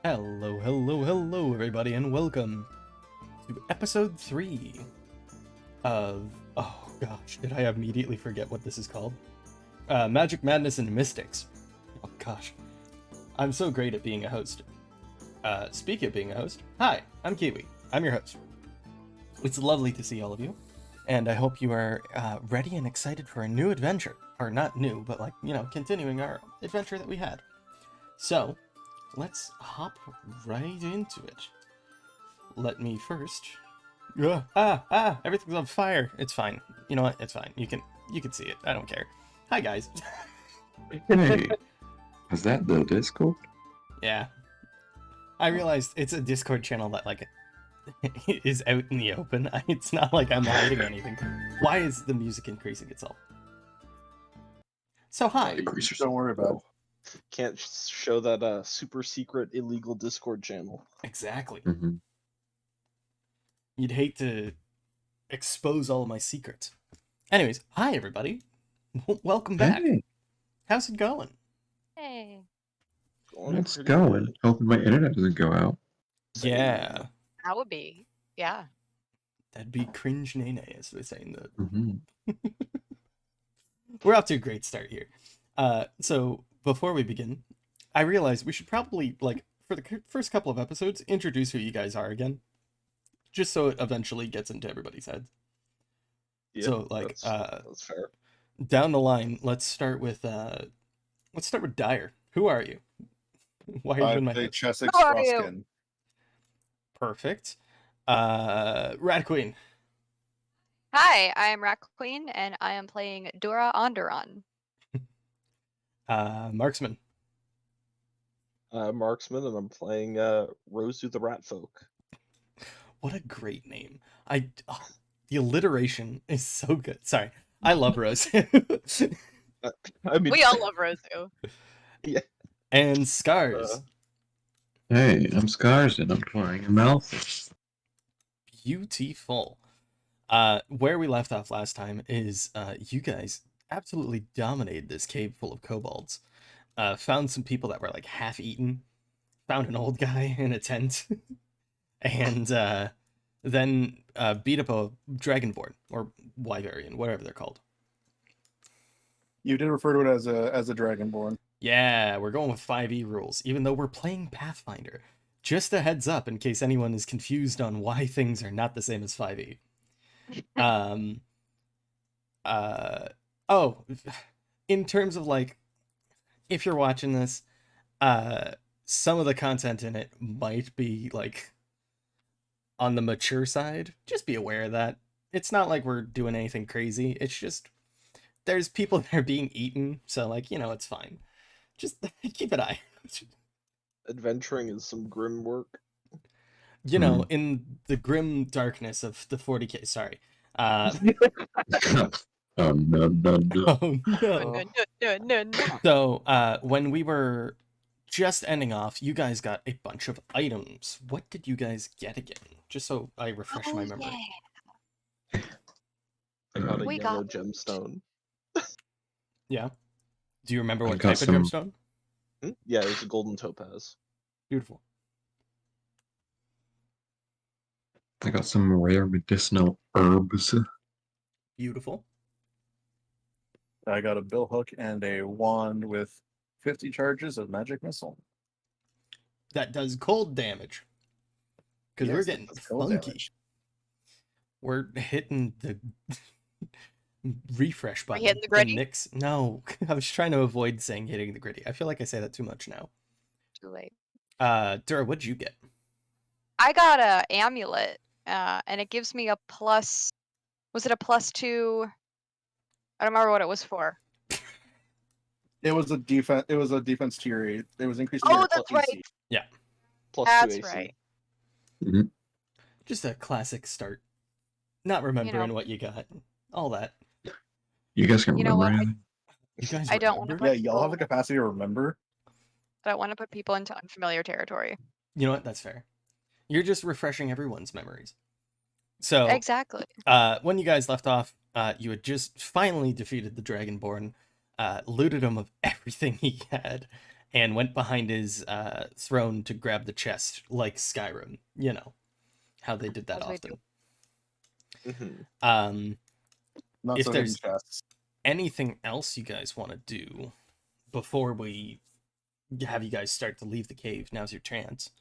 Hello, hello, hello, everybody, and welcome to episode 3 of. Oh gosh, did I immediately forget what this is called? Magic Madness and Mystics. Oh gosh, I'm so great at being a host. Speaking of being a host, hi, I'm Kiwi. I'm your host. It's lovely to see all of you, and I hope you are ready and excited for a new adventure. Or not new, but continuing our adventure that we had. So, let's hop right into it. Let me first. Everything's on fire. It's fine. You know what? It's fine. You can see it. I don't care. Hi guys. Hey, is that the Discord? Yeah. I realized it's a Discord channel that is out in the open. It's not like I'm hiding anything. Why is the music increasing itself? So hi. Don't worry about it. Can't show that super secret illegal Discord channel. Exactly. Mm-hmm. You'd hate to expose all of my secrets. Anyways, hi everybody. Welcome back. Hey, How's it going? Hey, it's pretty going. good. Hoping my internet doesn't go out. Yeah. that would be, yeah. That'd be cringe nene, as they say in the. Mm-hmm. We're off to a great start here. So before we begin, I realized we should probably, for the first couple of episodes, introduce who you guys are again, just so it eventually gets into everybody's heads. Yeah, So, that's fair. Down the line, let's start with Dyer. Who are you? Why are you in my I'm a head? Chessex Who are you? Frostkin. Perfect. Rat Queen. Hi, I am Rat Queen, and I am playing Dora Onderon. Marksman. Marksman, and I'm playing Rose through the Rat Folk. What a great name. The alliteration is so good. Sorry. I love Rose. I mean, We all love Rosu. And Scars. Hey, I'm Scars and I'm playing a Malthus. Beautiful. Where we left off last time is you guys absolutely dominated this cave full of kobolds. Found some people that were like half eaten. Found an old guy in a tent. And then beat up a dragonborn or wyverian, whatever they're called. You did refer to it as a Dragonborn. Yeah, we're going with 5e rules, even though we're playing Pathfinder. Just a heads up in case anyone is confused on why things are not the same as 5e. In terms of if you're watching this, some of the content in it might be on the mature side. Just be aware of that. It's not like we're doing anything crazy. It's just there's people that are being eaten, so it's fine. Just keep an eye. adventuring is some grim work. In the grim darkness of the 40k. Sorry. Oh no. Oh no. No. So when we were just ending off, you guys got a bunch of items. What did you guys get again? Just so I refresh my memory. Yeah. I got a We yellow got- gemstone. Yeah. Do you remember I what got type of gemstone? Yeah, it's a golden topaz. Beautiful. I got some rare medicinal herbs. Beautiful. I got a billhook and a wand with 50 charges of magic missile. That does cold damage. Because we're Yes, getting that's cold funky. damage. We're hitting the refresh button. hitting the gritty? Nix. No, I was trying to avoid saying hitting the gritty. I feel like I say that too much now. Too late. Dura, what'd you get? I got a amulet, and it gives me a plus. Was it a +2? I don't remember what it was for. It was a defense. It was a defense tier 8. It was increasing. Oh, your that's right. AC. Plus That's 2 AC. right. Just a classic start. Not remembering what you got. All that. You guys can You know remember what? anything? You guys I don't wanna remember? Yeah, y'all have the capacity to remember. I don't want to put people into unfamiliar territory. You know what? That's fair. You're just refreshing everyone's memories. So, Exactly. when you guys left off, you had just finally defeated the Dragonborn, looted him of everything he had, and went behind his throne to grab the chest, like Skyrim. You know how they did that As we do. often. Mhm. Not If so hidden there's- chests. Anything else you guys want to do before we have you guys start to leave the cave? Now's your chance.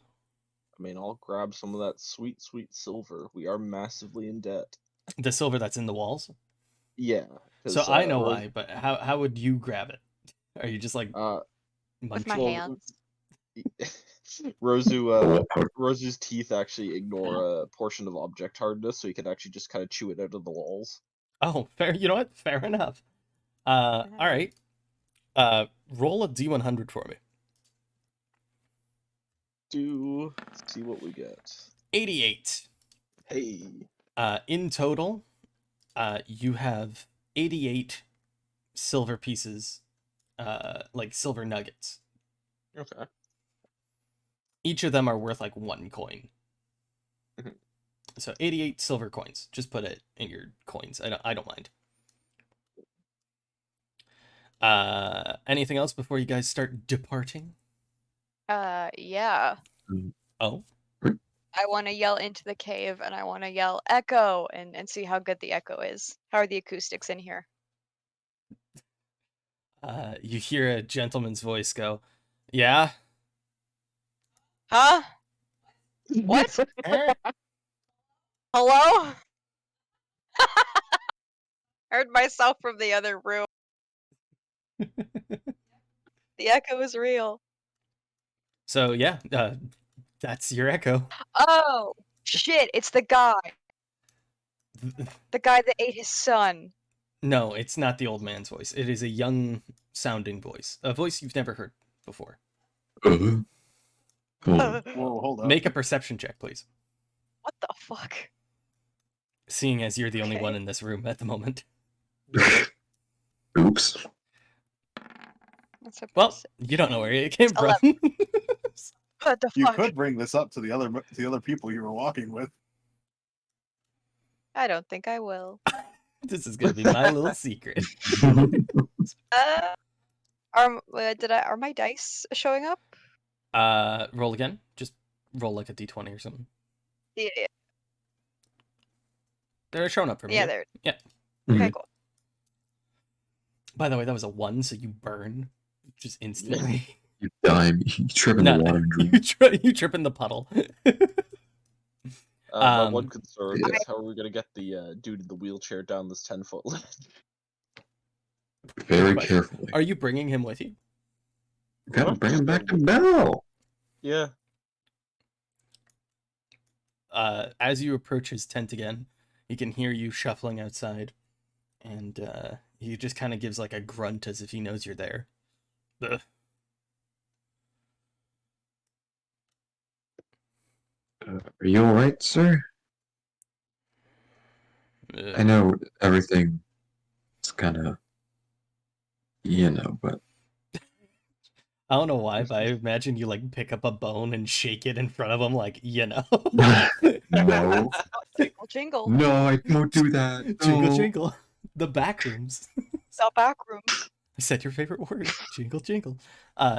I mean, I'll grab some of that sweet, sweet silver. We are massively in debt. The silver that's in the walls. Yeah. So 'cause, I know Ros- why, but how would you grab it? Are you just like Uh, With my Well, hands. Rosu's teeth actually ignore a portion of object hardness, so he can actually just kind of chew it out of the walls. Oh, fair. You know what? Fair enough. All right. Roll a d100 for me. Let's see what we get. 88. Hey. In total, you have 88 silver pieces, like silver nuggets. Okay. Each of them are worth like 1 coin. Mhm. So 88 silver coins. Just put it in your coins. I don't mind. Anything else before you guys start departing? Yeah. Oh, I want to yell into the cave and I want to yell echo and see how good the echo is. How are the acoustics in here? you hear a gentleman's voice go, "Yeah." Huh? What? Hello? Heard myself from the other room. The echo is real. So yeah, that's your echo. Oh, shit, it's the guy. The guy that ate his son. No, it's not the old man's voice. It is a young sounding voice. A voice you've never heard before. Hold on. Whoa, hold up. Make a perception check, please. What the fuck? Seeing as you're the only one Okay. in this room at the moment. Oops. That's a Well, perce- you don't know where it came It's from. What the You fuck? could bring this up to the other people you were walking with. I don't think I will. This is gonna be my little secret. Are my dice showing up? Roll again. Just roll like a d20 or something. Yeah, They're showing up for me. yeah, there. Yeah. Okay, cool. By the way, that was a 1, so you burn just instantly. You dime. You trip in No, the water and drink. you trip in the puddle. My one Um, concern yeah. is how are we gonna get the dude in the wheelchair down this 10-foot ledge? Very But- carefully. Are you bringing him with you? Gotta bring him back to Bell. Yeah. As you approach his tent again, he can hear you shuffling outside, and he just kind of gives like a grunt as if he knows you're there. Ugh. Are you alright, sir? Ugh. I know everything is kind of, but I don't know why, but I imagine you like pick up a bone and shake it in front of him, like no, Jingle, jingle. no, I won't do that. Jingle No. jingle. The back rooms. The back room. I said your favorite word. Jingle jingle.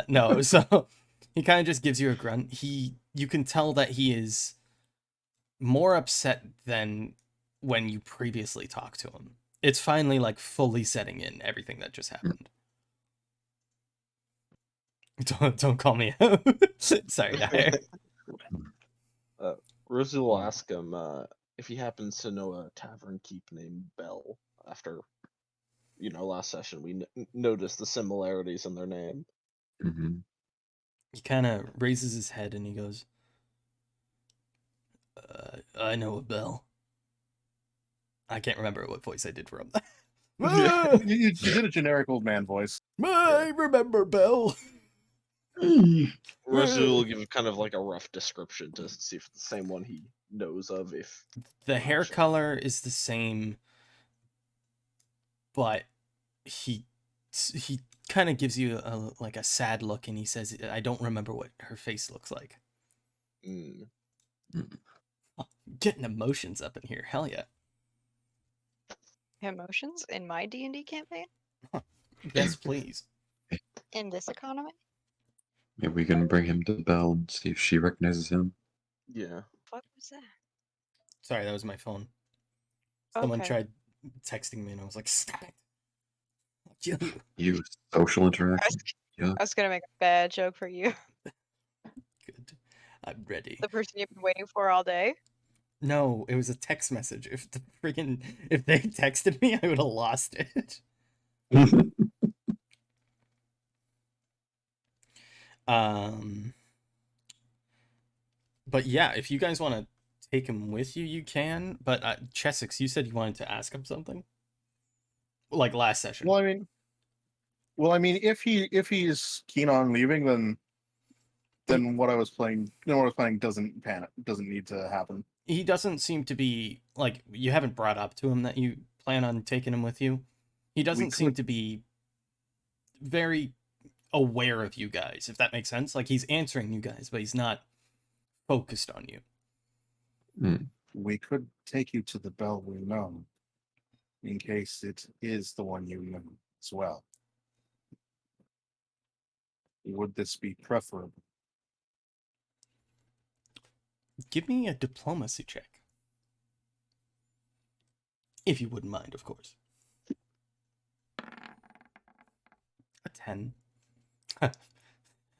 No, so he kind of just gives you a grunt. You can tell that he is more upset than when you previously talked to him. It's finally like fully setting in everything that just happened. Don't call me out. Sorry, Dyer. Rosie will ask him if he happens to know a tavern keep named Bell. After, last session we noticed the similarities in their name. Mhm. He kind of raises his head and he goes, I know a bell. I can't remember what voice I did for him. You did a generic old man voice. I remember Bell. Rosie will give kind of like a rough description to see if it's the same one he knows of. If The hair color is the same, but he kind of gives you a sad look, and he says, "I don't remember what her face looks like." Getting emotions up in here, hell yeah! Emotions in my D&D campaign? Yes, please. In this economy? Maybe we can bring him to Belle and see if she recognizes him. Yeah. What was that? Sorry, that was my phone. Someone Okay. tried texting me and I was like, stop it. I'll kill you. You social I interaction. was, Yeah. I was gonna make a bad joke for you. Good. I'm ready. The person you've been waiting for all day. No, it was a text message. If they texted me, I would have lost it. But yeah, if you guys want to take him with you, you can. But Chessex, you said you wanted to ask him something, like last session. Well, I mean, if he's keen on leaving, then what I was planning doesn't need to happen. He doesn't seem to be like, you haven't brought up to him that you plan on taking him with you. He doesn't seem to be very aware of you guys, if that makes sense. Like, he's answering you guys, but he's not focused on you. We could take you to the Belle we know, in case it is the one you know as well. Would this be preferable? Give me a diplomacy check. If you wouldn't mind, of course. A 10.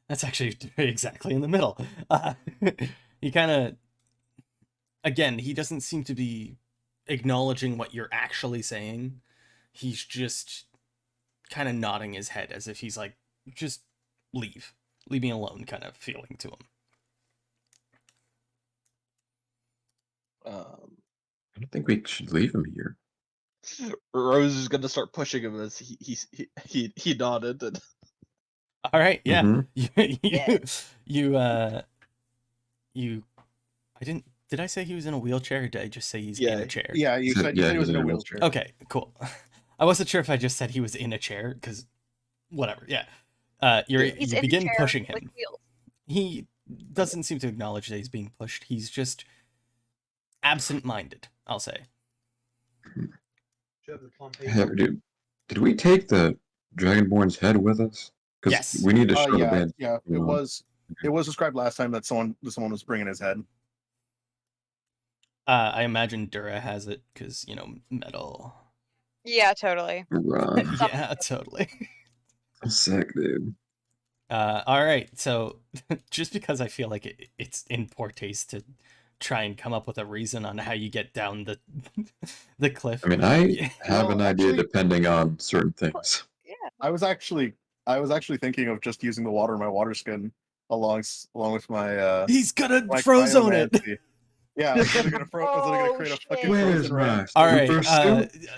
That's actually exactly in the middle. He kind of... Again, he doesn't seem to be acknowledging what you're actually saying. He's just kind of nodding his head as if he's like, just leave. Leave me alone kind of feeling to him. I don't think we should leave him here. Rose is gonna start pushing him as he nodded and All right, yeah. Mhm. You I didn't, did I say he was in a wheelchair or did I just say he's in Yeah. a chair? Yeah, you So- said yeah, he was he's in a wheelchair. Okay, cool. I wasn't sure if I just said he was in a chair, because whatever, yeah. You He's in a begin chair pushing him. with wheels. He doesn't seem to acknowledge that he's being pushed. He's just absent-minded, I'll say. Hey, did we take the Dragonborn's head with us? Because Yes. we need to show the Yeah, band. yeah. It Mhm. was described last time that someone was bringing his head. I imagine Dura has it, because, metal. Yeah, totally. Right. Yeah, totally. I'm sick, dude. All right, so just because I feel like it's in poor taste to try and come up with a reason on how you get down the the cliff. I mean, I Yeah. have Well, an idea actually- depending on certain things. Yeah. I was actually thinking of just using the water in my water skin along with my He's gonna my frozone it. cryomancy. Yeah, I was literally gonna Oh, create a shit. fucking Where's frozen ram. my All right. super suit?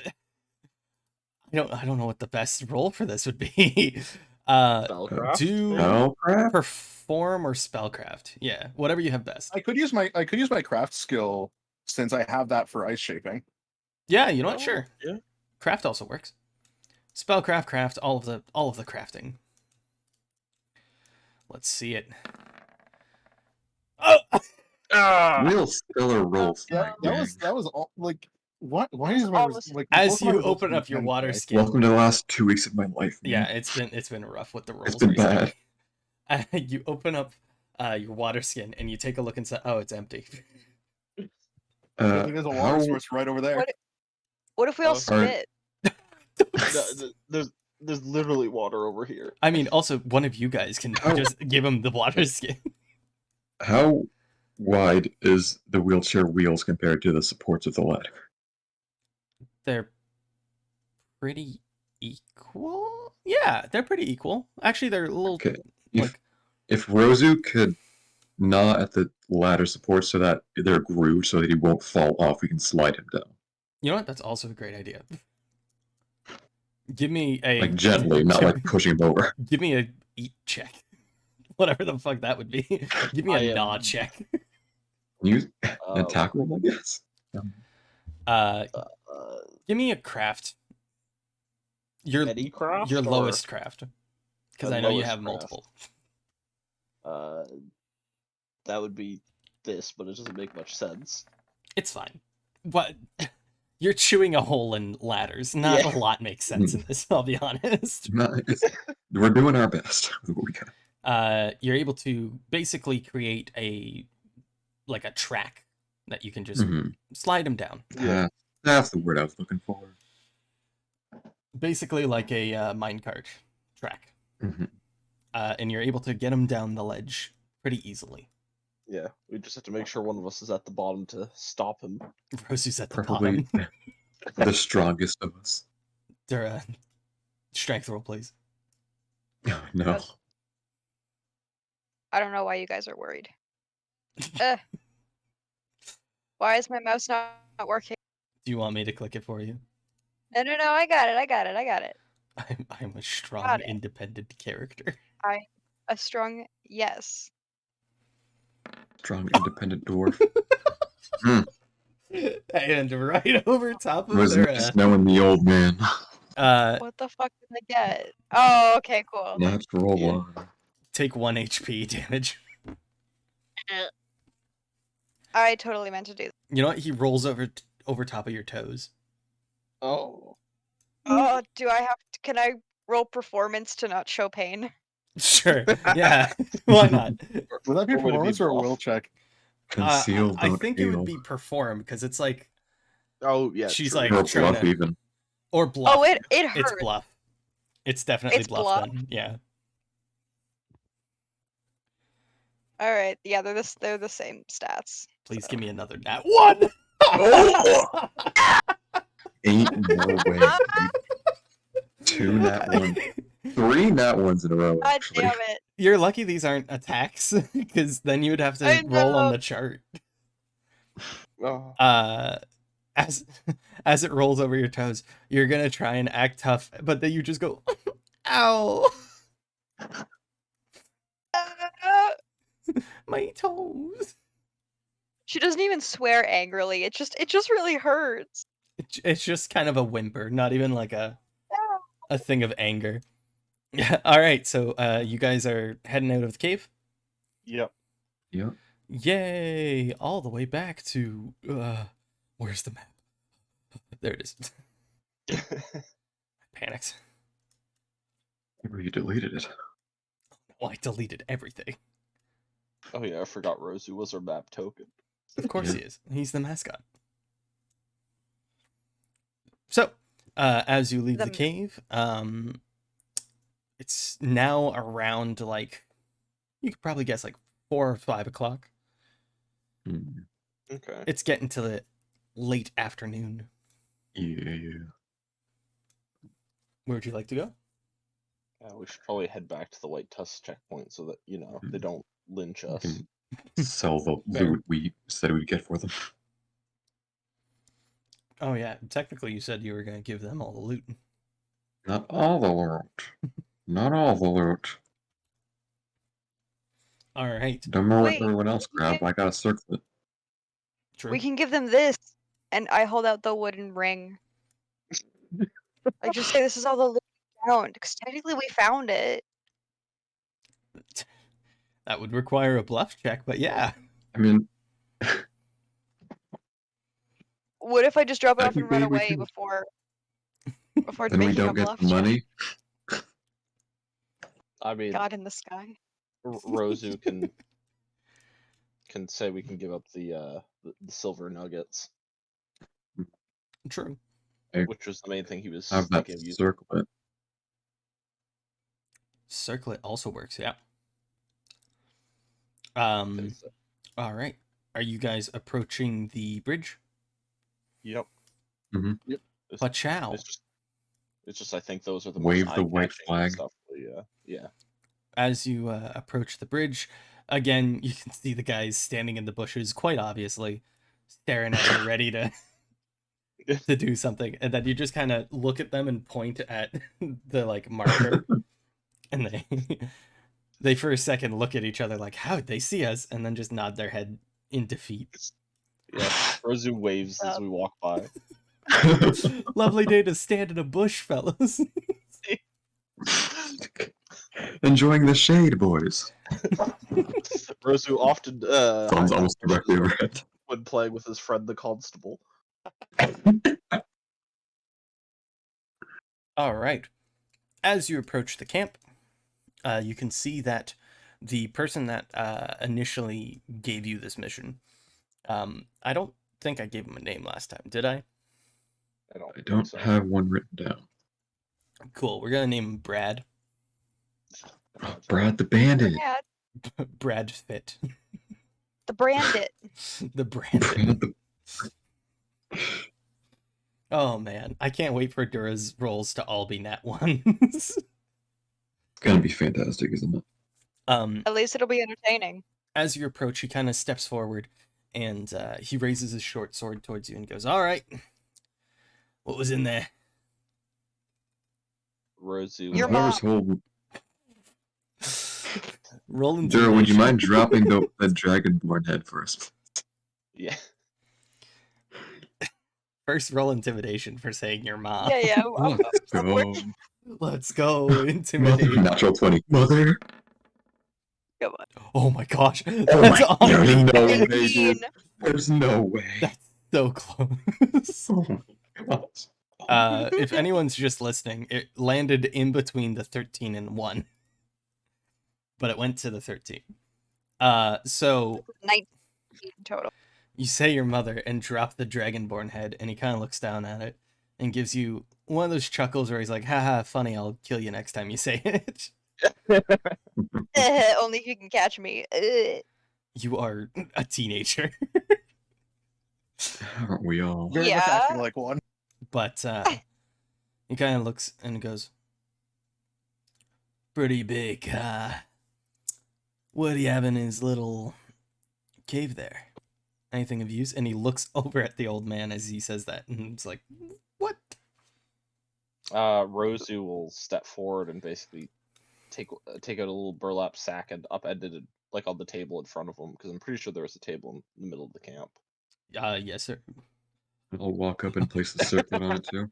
I don't know what the best role for this would be. Spellcraft. Do No crap. perform or spellcraft. Yeah, whatever you have best. I could use my craft skill since I have that for ice shaping. Yeah, you know what? Oh, Sure. yeah. Craft also works. Spellcraft, craft, all of the crafting. Let's see it. Oh, Real stellar rolls. Yeah, that was all like what? Why is my Almost- like as both my you results open are up your 10 water today. skin. Welcome to the last 2 weeks of my life. Yeah, man. it's been rough with the rolls. It's been recently. You open up your water skin and you take a look and say, "Oh, it's empty." There's a water how- source right over there. What if we all Oh, spit? There's literally water over here. I mean, also one of you guys can How- just give him the water skin. How wide is the wheelchair wheels compared to the supports of the ladder? They're pretty equal. Yeah, they're pretty equal. Actually, they're a little Okay. like If Rozu could gnaw at the ladder support so that they're grooved so that he won't fall off, we can slide him down. you know what? That's also a great idea. Give me a Like gently, not like pushing him over. Give me a eat check. Whatever the fuck that would be. Give me I a am- gnaw check. Use an Um, attack roll, I guess. uh, Give me a craft. Your Any craft? your or- lowest craft. Because The I know you lowest have craft. multiple. That would be this, but it doesn't make much sense. It's fine. But you're chewing a hole in ladders. Not Yeah. a lot makes sense in this, I'll be honest. We're doing our best. with what we got. you're able to basically create a track that you can just Mhm. slide them down. Yeah. That's the word I was looking for. Basically like a minecart track. Mhm. And you're able to get them down the ledge pretty easily. Yeah, we just have to make sure one of us is at the bottom to stop him. Rosie's at the Preferably bottom. the strongest of us. Their strength roll, please. No. I don't know why you guys are worried. Why is my mouse not working? Do you want me to click it for you? No, I got it. I'm a strong, Got it. independent character. A strong yes. Strong, independent dwarf. And right over top of Was their just knowing the old man. What the fuck did I get? Oh, okay, cool. Natural Yeah. one. take 1 HP damage. I totally meant to do that. You know what? He rolls over top of your toes. Oh. Oh, can I roll performance to not show pain? Sure. Yeah. Why not? Would that be Or would it be performance or a will bluff? check? Conceal, I don't think it heal. would be perform because it's like Oh yeah. She's true. like- Or trying bluff to- even. or bluff. Oh, it It's hurts. bluff. It's definitely It's bluff, bluff? then. Yeah. All right, yeah, they're the same stats. Please give me another nat 1. Oh! Ain't no way. dude. 2 nat 1. 3 nat 1s in a row. God Actually. damn it! You're lucky these aren't attacks because then you would have to I roll on know. the chart. Oh. As as it rolls over your toes, you're gonna try and act tough, but then you just go, ow, my toes. She doesn't even swear angrily. It just really hurts. It's just kind of a whimper, not even like a thing of anger. Yeah. All right. So you guys are heading out of the cave. Yep. Yep. Yay! All the way back to where's the map? There it is. Panics. Maybe you deleted it. Oh, I deleted everything. Oh yeah, I forgot Rosu was our map token. Of course Yeah. he is. He's the mascot. So, as you leave the The- cave, it's now around like you could probably guess like 4 or 5 o'clock. Hmm. Okay. It's getting to the late afternoon. Yeah. Where would you like to go? Yeah, we should probably head back to the White Tusk checkpoint so that they don't lynch We us. can sell the Fair. loot we said we'd get for them. Oh yeah, technically you said you were gonna give them all the loot. Not all the loot. Not all the loot. All right, Don't know what Wait, everyone else grabbed. I got a circlet. true. We can give them this, and I hold out the wooden ring. I just say this is all the loot we found, because technically we found it. That would require a bluff check, but yeah. I mean, What if I just drop it off and run Technically, we away can- before then we making a don't get bluff the money. I mean, check? God in the sky. Rosu can say we can give up the silver nuggets, True. which was the main thing he was Have that thinking of using. circlet. Circlet also works, yeah. Things that- All right. Are you guys approaching the bridge? Yep. Yep. Pachow. It's just I think those are the Wave most the white eye-catching flag. Stuff. Yeah. As you approach the bridge, again, you can see the guys standing in the bushes, quite obviously, staring at you, ready to do something. And then you just kind of look at them and point at the like marker, and they for a second look at each other like, "How'd they see us?" And then just nod their head in defeat. Yeah. Rosu waves as we walk by. Lovely day to stand in a bush, fellas. Enjoying the shade, boys. Rosu often Thumbs hides almost in the directly bushes overhead. when playing with his friend the constable. All right. As you approach the camp, you can see that the person that initially gave you this mission, I don't think I gave him a name last time, did I? I think don't so. have one written down. Cool. We're gonna name him Brad. Oh, Brad the Bandit. Yeah, Brad Fit. the Brandit. The Brandit. Brad the... Oh man, I can't wait for Dura's rolls to all be nat ones. It's gonna be fantastic, isn't it? At least it'll be entertaining. As you approach, he kind of steps forward and he raises his short sword towards you and goes, "All right, what was in there?" Rosie. Your Whoever's mom. holding... Roll Dura, would you intimidation. mind dropping the Dragonborn head for us? Yeah. First, roll intimidation for saying your mom. Yeah. Let's I'm go. working. Let's go intimidation. Natural 20. Mother. Come on. Oh my gosh, Oh that's my on God, me. no way, 18. dude. There's no way. That's so close. Oh my God. If anyone's just listening, it landed in between the 13 and 1. But it went to the 13. So 19 total. you say your mother and drop the Dragonborn head, and he kind of looks down at it and gives you one of those chuckles where he's like, haha, funny, I'll kill you next time you say it. Only if you can catch me. You are a teenager. Aren't we all? Very much Yeah. acting like one. But he kind of looks and goes, pretty big. What do you have in his little cave there? Anything of use? And he looks over at the old man as he says that, and it's like, what? Rosie will step forward and basically take out a little burlap sack and upended it like on the table in front of him, because I'm pretty sure there was a table in the middle of the camp. Yes, sir. I'll walk up and place the circlet on it too.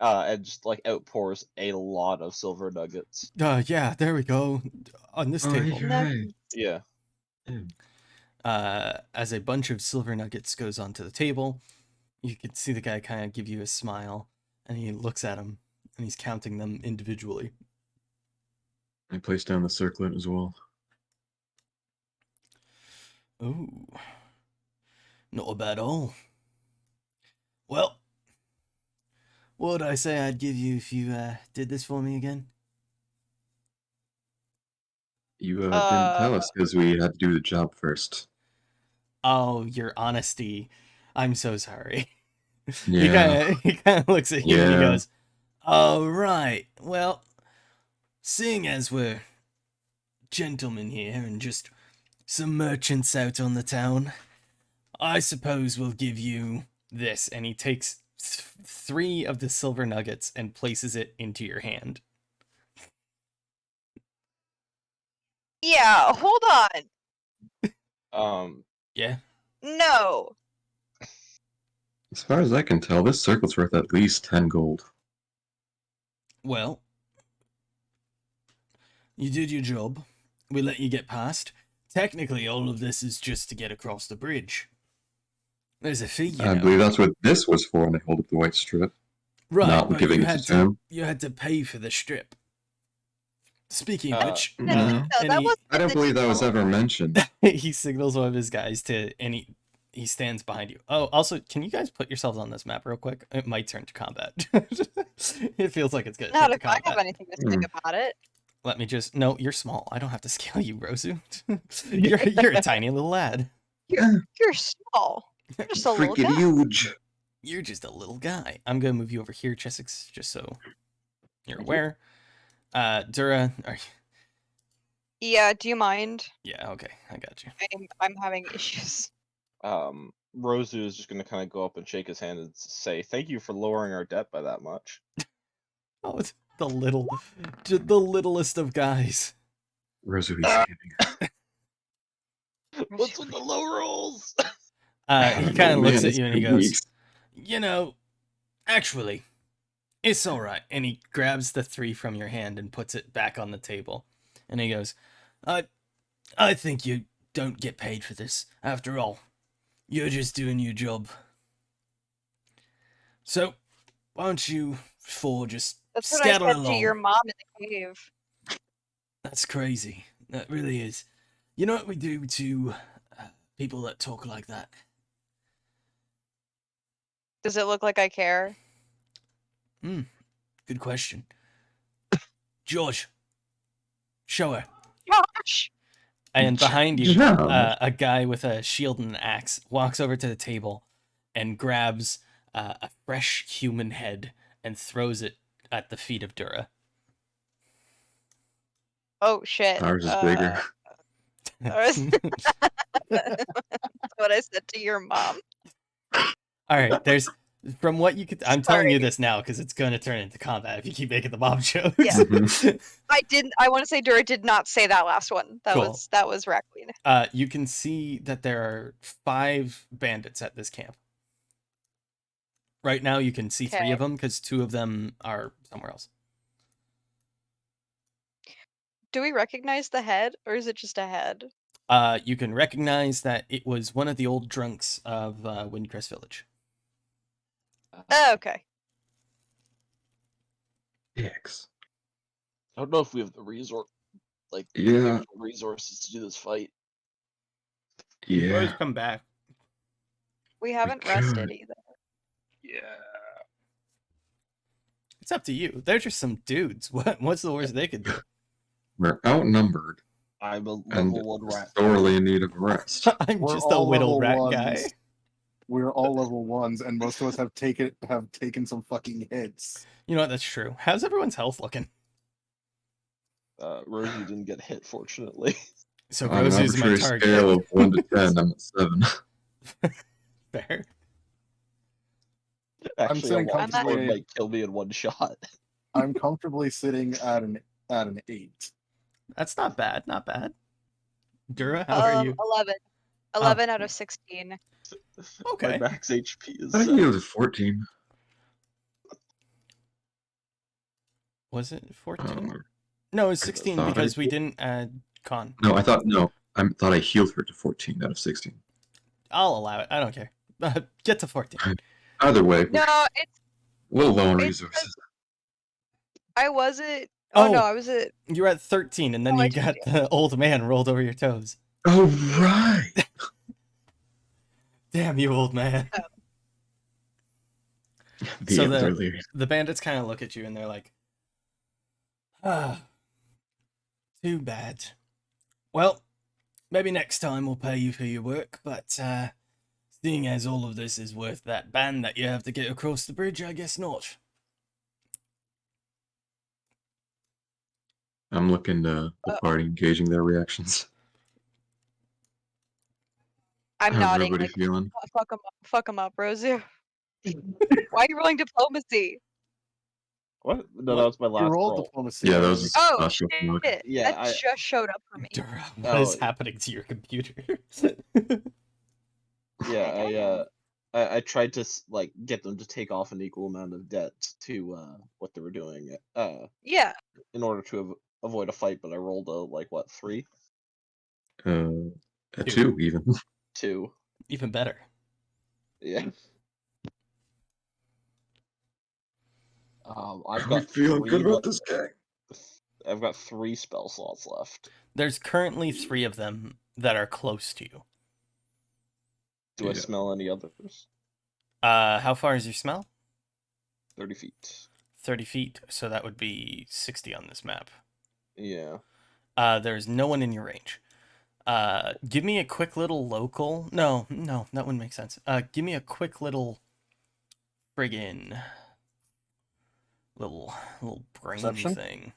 And just like outpours a lot of silver nuggets. Yeah, there we go. On this table. right. Yeah. As a bunch of silver nuggets goes onto the table, you can see the guy kind of give you a smile, and he looks at him, and he's counting them individually. I place down the circlet as well. Oh, not bad at all. Well, what would I say I'd give you if you did this for me again? You didn't tell us because we had to do the job first. Oh, your honesty. I'm so sorry. Yeah. He kind of looks at you and he Yeah. goes, "Oh, right. Well, seeing as we're gentlemen here and just some merchants out on the town, I suppose we'll give you this." And he takes 3 of the silver nuggets and places it into your hand. Yeah, hold on. Yeah? No. As far as I can tell, this circlet's worth at least 10 gold. Well, you did your job. We let you get past. Technically, all of this is just to get across the bridge. There's a fee, you I know. believe that's what this was for, and I hold up the white strip. Right, not but giving you it had to him. You had to pay for the strip. Speaking of which, No. No, and that he- wasn't I don't the believe that was deal. ever mentioned. he signals one of his guys to, and he stands behind you. Oh, also, can you guys put yourselves on this map real quick? It might turn to combat. It feels like it's good. Not to if I have combat. anything to think about it. Let me just. No, you're small. I don't have to scale you, Rosu. you're a tiny little lad. You're small. You're just a little Freaking guy. huge. You're just a little guy. I'm gonna move you over here, Chessex, just so you're aware. Dura, Yeah, do you mind? yeah, okay, I got you. I'm having issues. Rosu is just gonna kind of go up and shake his hand and say, "Thank you for lowering our debt by that much." Oh, it's the littlest of guys. Rosu, he's giving. What's with the low rolls? He kind of looks at you and he goes, Weeks. you know, actually, it's all right. And he grabs the 3 from your hand and puts it back on the table. And he goes, I think you don't get paid for this. After all, you're just doing your job. So, why don't you 4 just That's what I scatter said along? to your mom in the cave. That's crazy. That really is. You know what we do to people that talk like that? Does it look like I care? Good question. George, show her. Gosh! And behind you, Yeah. a guy with a shield and an axe walks over to the table and grabs a fresh human head and throws it at the feet of Dura. Oh shit. Ours is bigger. That's what I said to your mom. All right, there's from what you could. I'm telling you Sorry. this now because it's going to turn into combat if you keep making the mom jokes. Yeah. I didn't. I want to say Dura did not say that last one. That Cool. was Racqueen. You can see that there are 5 bandits at this camp. Right now, you can see 3 Okay. of them because 2 of them are somewhere else. Do we recognize the head, or is it just a head? You can recognize that it was one of the old drunks of Windcrest Village. Oh, okay. Dicks. I don't know if we have the Yeah. resources to do this fight. You can always Yeah. come back. We haven't rested could. either. Yeah. It's up to you. They're just some dudes. What's the worst they could do? We're outnumbered I'm a and level 1 rat. sorely in need of rest. I'm We're just a all whittle level rat ones. guy. We're all level 1s, and most of us have taken some fucking hits. You know what? That's true. How's everyone's health looking? Rosie didn't get hit, fortunately. So On an Rosie's my arbitrary target. scale of 1 to 10, I'm at 7. Fair. Actually, sitting a one comfortably- might kill me in one shot. I'm comfortably sitting at an 8. That's not bad. Not bad. Dura, how are you? 11. 11 out of 16. Okay. My max HP is I think it was 14. Was it 14? Um, No, it was 16 thought I because we did. didn't add con. no, I thought I healed her to 14 out of 16. I'll allow it. I don't care. Get to 14. Either way, No, it's. we're low on it's resources. I wasn't. Oh, no, Oh. I was at. You're at 13, and then Oh, I you did, got the old man rolled over your toes. Oh, right. Damn you, old man. The So elderly. The bandits kind of look at you and they're like, too bad. Well, maybe next time we'll pay you for your work, but seeing as all of this is worth that band that you have to get across the bridge, I guess not. I'm looking to the party, engaging their reactions. I'm How's nodding. everybody Like, feeling? fuck him up. Fuck him up, Rosie. Why are you rolling diplomacy? What? No, What? that was my You last rolled roll. diplomacy. Yeah, that was Oh, last shit. roll. Yeah, that I- just showed up for me. Dura, what is Oh. happening to your computer? Yeah, I tried to get them to take off an equal amount of debt to what they were doing Yeah. in order to avoid a fight, but I rolled a 3? A Two. 2 even. 2. Even better. Yeah. I've I'm got feeling good 3 about this guy. I've got 3 spell slots left. There's currently 3 of them that are close to you. Do I Yeah. smell any others? How far is your smell? 30 feet. 30 feet, so that would be 60 on this map. Yeah. There's no one in your range. Give me a quick little local. No, that wouldn't make sense. Give me a quick little friggin' little brain Perception? thing.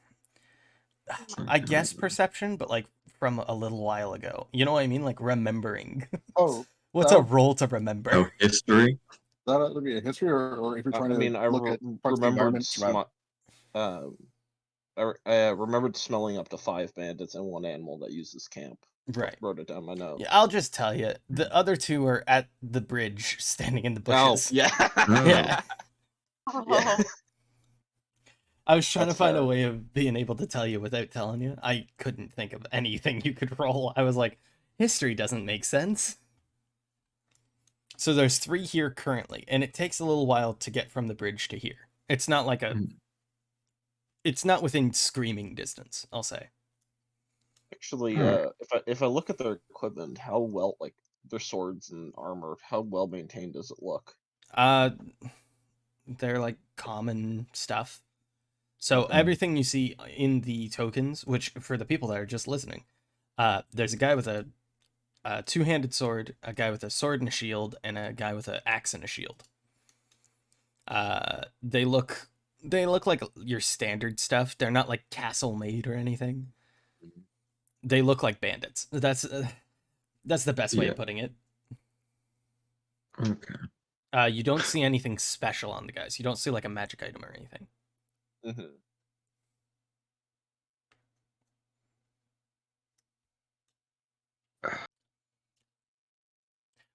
I guess perception, but like from a little while ago. You know what I mean? Like remembering. Oh, What's a Oh. roll to remember? Oh, history? that would be a history, or if you're trying I mean, to I look at parts of the remembered environment, surround- I remembered smelling up to 5 bandits and 1 animal that used this camp. Right. Wrote it down my notes. Yeah, I'll just tell you. The other 2 are at the bridge, standing in the bushes. Oh, yeah. Yeah. Yeah. I was trying That's to find a fair. way of being able to tell you without telling you. I couldn't think of anything you could roll. I was like, history doesn't make sense. So there's 3 here currently, and it takes a little while to get from the bridge to here. It's not like a... Mm. It's not within screaming distance, I'll say. Actually, Hmm. if I look at their equipment, how well, like their swords and armor, how well maintained does it look? Uh, they're like common stuff. So everything you see in the tokens, which for the people that are just listening, there's a guy with a two-handed sword, a guy with a sword and a shield, and a guy with an axe and a shield. They look like your standard stuff. They're not like castle made or anything. They look like bandits. That's the best way Yeah. of putting it. Okay. You don't see anything special on the guys. You don't see like a magic item or anything. Mm-hmm.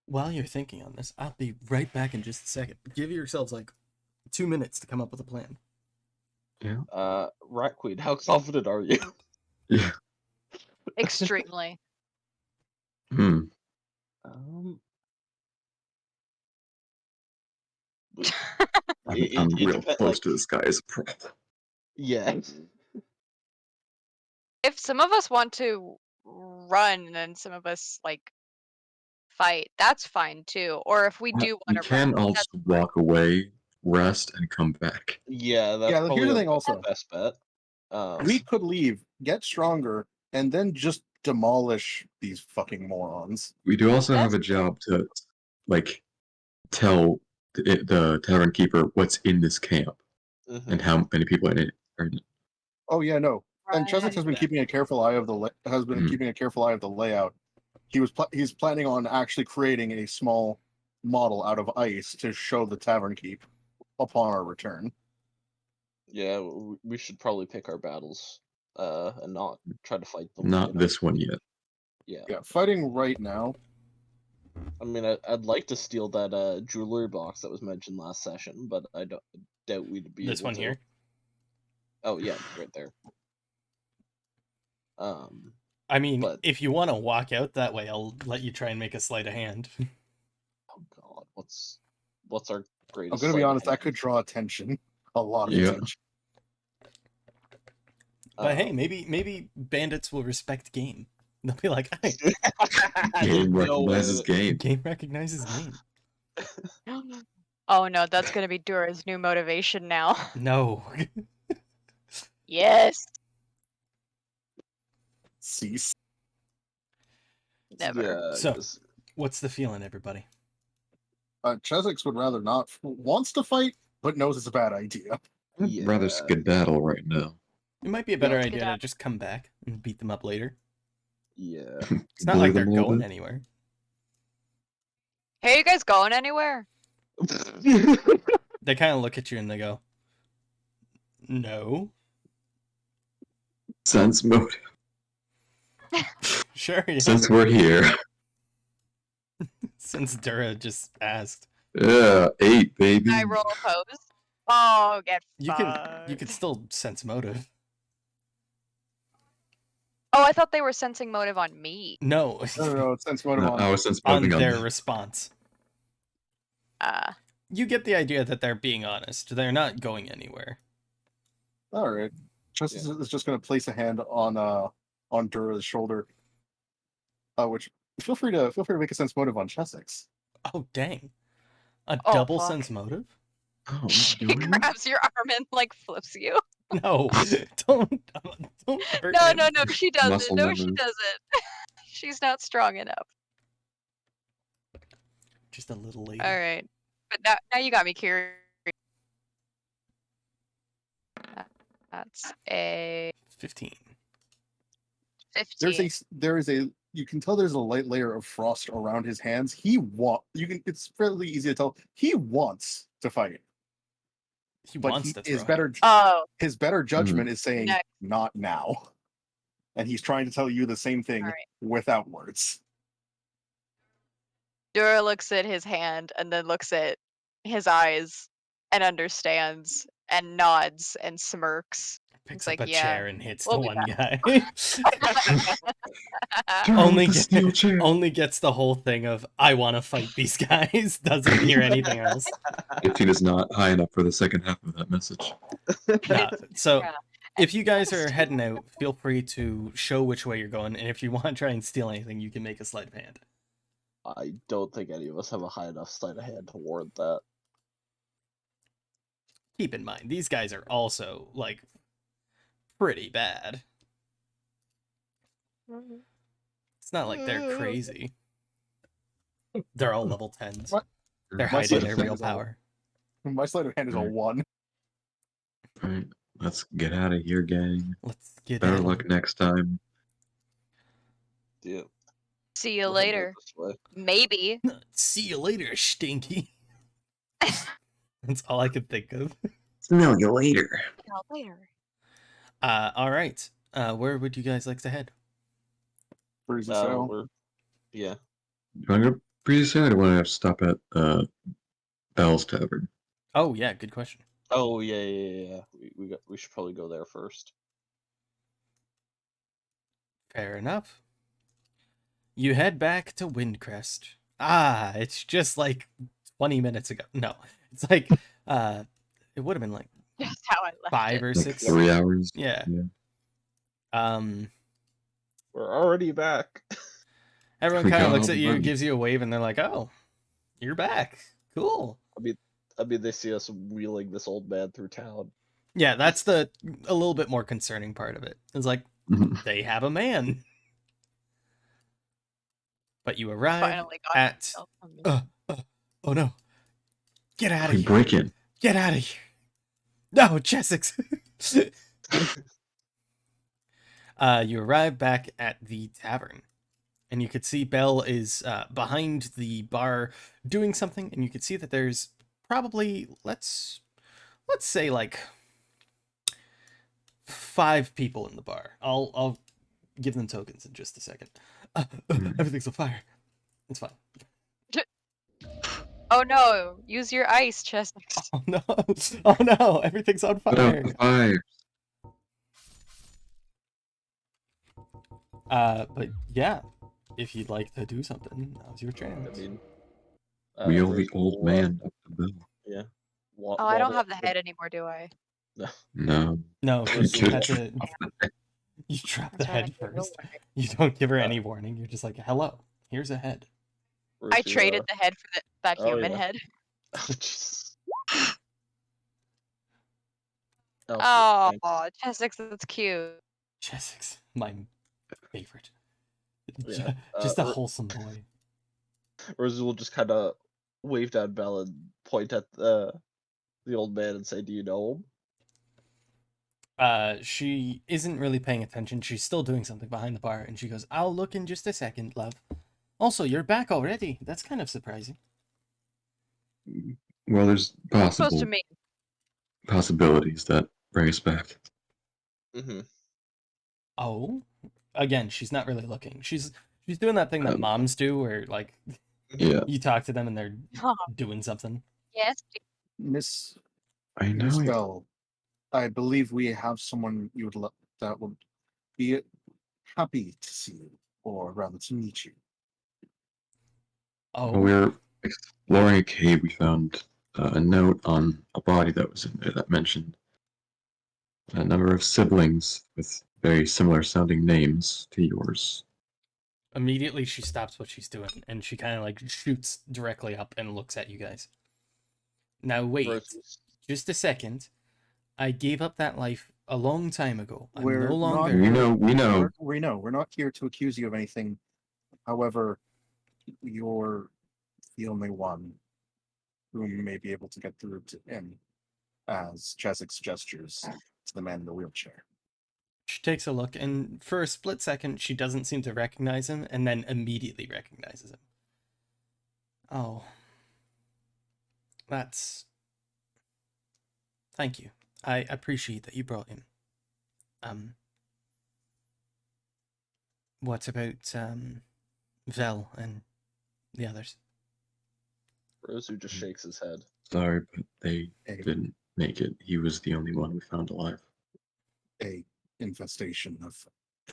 While you're thinking on this, I'll be right back in just a second. Give yourselves like 2 minutes to come up with a plan. Yeah. Rat Queen, how confident are you? Yeah. Extremely. Hmm. Um, I'm, it, I'm it, it real depends. close Like, to this guy is a problem. yeah. If some of us want to run and some of us like fight, that's fine too. Or if we do We want to can run, all that's just walk away, rest, and come back. Yeah, that's Yeah, here's probably the our thing also. best bet. We could leave, get stronger, and then just demolish these fucking morons. We do also have That's a job to, like, tell the tavern keeper what's in this camp Mhm. and how many people are in it. Oh yeah, no. And right. Cheswick has been keeping a careful eye of the keeping a careful eye of the layout. He's planning on actually creating a small model out of ice to show the tavern keep upon our return. Yeah, we should probably pick our battles, and not try to fight them. Not this one yet. Yeah. Yeah, fighting right now. I mean, I'd like to steal that jewelry box that was mentioned last session, but I doubt we'd be This able one to. here. Oh yeah, right there. I mean, But if you want to walk out that way, I'll let you try and make a sleight of hand. oh god, what's our I'm greatest? gonna be sleight of honest, that hand? could draw attention. A lot of Yeah. attention. But hey, maybe bandits will respect game. They'll be like, hey, Game There's no way recognizes that- game. game recognizes game. Oh no, that's gonna be Dura's new motivation now. No. Yes. Cease. Never. Yeah. So- 'cause- What's the feeling, everybody? Cheswick would rather not. Wants to fight, but knows it's a bad idea. I'd Yeah. rather skedaddle right now. It might be a better Yeah. idea to just come back and beat them up later. Yeah. It's not Bully like they're them a little going bit. anywhere. Hey, you guys going anywhere? They kind of look at you and they go, no. Sense mode. Sure, yeah. Since we're here. Since Dura just asked. Yeah, 8, baby. I roll a pose. Oh, get You fucked. could still sense motive. Oh, I thought they were sensing motive on me. No. No, it's sense motive No, on. I was sense On moving on their them. response. You You get the idea that they're being honest. They're not going anywhere. All right. Cheswick is just going to place a hand on Dura's shoulder. Which feel free to make a sense motive on Cheswick's. Oh, dang. A Oh, double fuck. sense motive? Oh, She doing it? grabs your arm and like flips you. No. don't hurt No, him. no, no, she doesn't. Muscle No, she memory. doesn't. She's not strong enough. Just a little lady. All right, but now you got me curious. That's a 15. 15. There is a you can tell there's a light layer of frost around his hands. It's fairly easy to tell he wants to fight, He but wants to throw his it. better Oh, his better judgment is saying Next. not now, and he's trying to tell you the same thing Alright. without words. Dura looks at his hand and then looks at his eyes and understands and nods and smirks. Picks It's up like, a yeah, chair and hits we'll the be one guy. Turn only, with the steel chair. only gets the whole thing of, I want to fight these guys. Doesn't hear anything else. 15 is not high enough for the second half of that message. Nah, so Yeah. if you guys are heading out, feel free to show which way you're going, and if you want to try and steal anything, you can make a sleight of hand. I don't think any of us have a high enough sleight of hand to warrant that. Keep in mind, these guys are also, like, pretty bad. It's not like they're crazy. They're all level 10s. What? They're My hiding sleight their of real hand is all- power. My sleight of hand is a Alright. 1. Alright, let's get out of here, gang. Let's get Better at 'em. luck next time. Yeah. See you we'll head later. this way. Maybe. See you later, Stinky. That's all I could think of. Smell you later. Later. All right. Where would you guys like to head? Breezy Sail. Yeah. You want to go pretty soon, or do you want to stop at Bell's Tavern? Oh yeah, good question. Oh yeah. We should probably go there first. Fair enough. You head back to Windcrest. Ah, it's just like 20 minutes ago. No, it's like it would have been like Just how I left 5 it. or Like 6. 3 hours. Yeah. We're already back. Everyone We kind of got looks all at the you, money. gives you a wave, and they're like, "Oh, you're back. Cool." I mean, they see us wheeling this old man through town. Yeah, that's a little bit more concerning part of it. It's like they have a man. But you arrive Finally got at myself from me. oh no. Get out of We here. break in. Get out of here. No, Chessex. You arrive back at the tavern, and you could see Belle is behind the bar doing something, and you could see that there's probably let's say like 5 people in the bar. I'll give them tokens in just a second. Everything's on fire. It's fine. Oh no! Use your ice, Chessex. Oh no! Oh no! Everything's on Put out fire. the fire. But yeah, if you'd like to do something, now's your chance. I mean, Wheel the Rose old will, man up the bill. Oh, I don't have the head anymore, do I? No. No, because you had Rose to. You drop the That's right, I head gave it first. away. You don't give her any warning. You're just like, "Hello, here's a head." I traded the head for that oh, human yeah. head. Oh, Jesus. Oh, Oh, thanks. Chessex, that's cute. Chessex, my favorite. Yeah, Just a Ro- wholesome boy. Rose will just kind of wave down Belle and point at the old man and say, "Do you know him?" She isn't really paying attention. She's still doing something behind the bar, and she goes, "I'll look in just a second, love. Also, you're back already. That's kind of surprising." Well, there's Supposed to mean. possibilities that bring us back. Mm-hmm. Oh, again, she's not really looking. She's doing that thing that moms do, where like Yeah, you talk to them and they're Oh, doing something. yes. Miss I know. Miss Bell, I believe we have someone you would that would be happy to see you, or rather to meet you. Oh, When we were exploring a cave, we found a note on a body that was in there that mentioned a number of siblings with very similar sounding names to yours. immediately she stops what she's doing and she kind of like shoots directly up and looks at you guys. Now wait, Rose, just a second. I gave up that life a long time ago. I'm We're no not- longer. We know. We know. We're not here to accuse you of anything. However, you're the only one who may be able to get through to him, as Chessex gestures to the man in the wheelchair. She takes a look, and for a split second, she doesn't seem to recognize him, and then immediately recognizes him. Oh. That's... Thank you. I appreciate that you brought him. What about, Vel and the others? Rosu just shakes his head. Sorry, but they A, didn't make it. He was the only one we found alive. a infestation of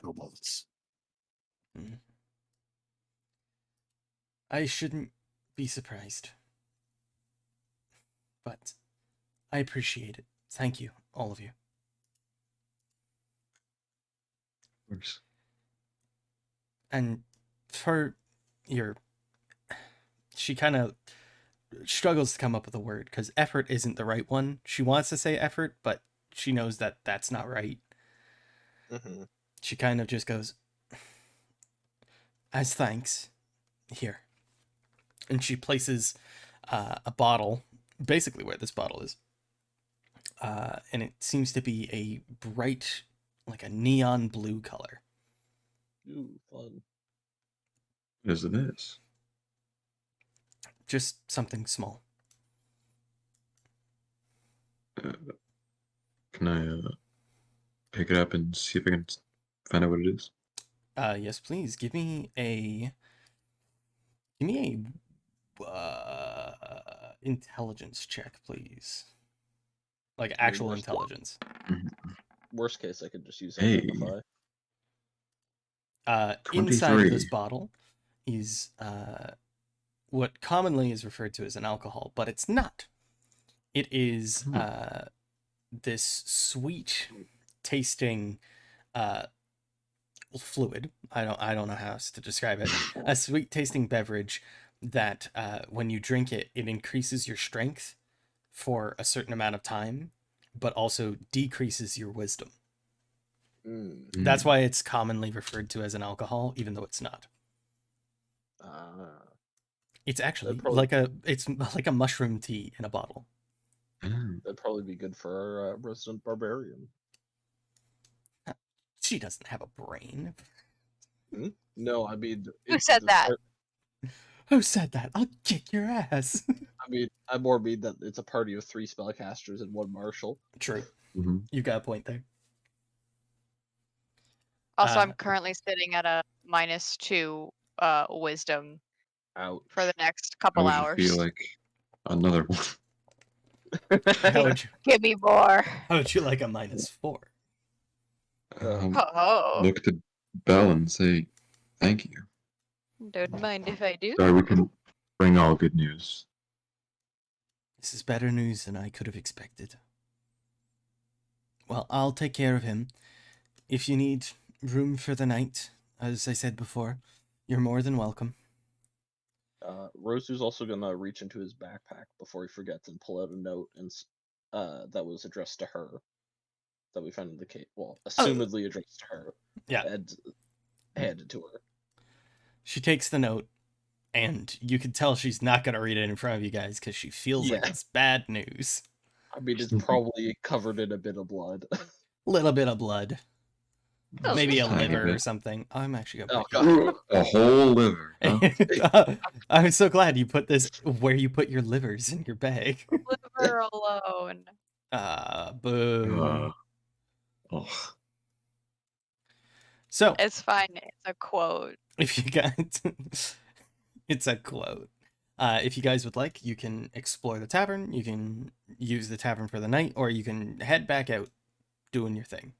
kobolds. I shouldn't be surprised. But I appreciate it. Thank you, all of you. course. And for your... She kind of struggles to come up with a word because effort isn't the right one. She wants to say effort, but she knows that that's not right. Hmm. She kind of just goes, as thanks, here. And she places a bottle, basically where this bottle is. And it seems to be a bright, like a neon blue color. Ooh, fun. What is this? Just something small. Can I pick it up and see if I can find out what it is? Yes, please. Give me a intelligence check, please. Like actual worst- intelligence. Worst case, I could just use Hey. identify. Inside of this 23. bottle is what commonly is referred to as an alcohol, but it's not. It is this sweet tasting fluid. I don't know how else to describe it. A sweet tasting beverage that when you drink it, it increases your strength for a certain amount of time, but also decreases your wisdom. Mm. That's why it's commonly referred to as an alcohol, even though it's not. It's actually it's like a mushroom tea in a bottle. That'd probably be good for our resident barbarian. She doesn't have a brain. No, I mean... Who said that? Who said that? I'll kick your ass. I mean, I more mean that it's a party of 3 spellcasters and 1 marshal. True. Mm-hmm. You got a point there. Also, I'm currently sitting at a -2 wisdom Ouch. for the next How couple would hours. you feel like another one? How would you, Give me more. how would you like a -4? Oh, Look to Belle and say thank you. don't mind if I do. Sorry, we couldn't bring all good news. This is better news than I could have expected. Well, I'll take care of him. If you need room for the night, as I said before, you're more than welcome. Rosu's also gonna reach into his backpack before he forgets and pull out a note and that was addressed to her. That we found in the cave. Well, assumedly addressed to her. Yeah. And handed to her. She takes the note, and you can tell she's not going to read it in front of you guys because she feels like Yeah. it's bad news. I mean, it's probably covered in a bit of blood. Little bit of blood. Oh, Maybe a tiny liver or bit. something. I'm actually going Oh, to put God. A whole liver. Huh? I'm so glad you put this where you put your livers in your bag. Liver alone. Boo. Oh. So, It's fine. It's a quote. if you guys... it's a quote. If you guys would like, you can explore the tavern, you can use the tavern for the night, or you can head back out doing your thing.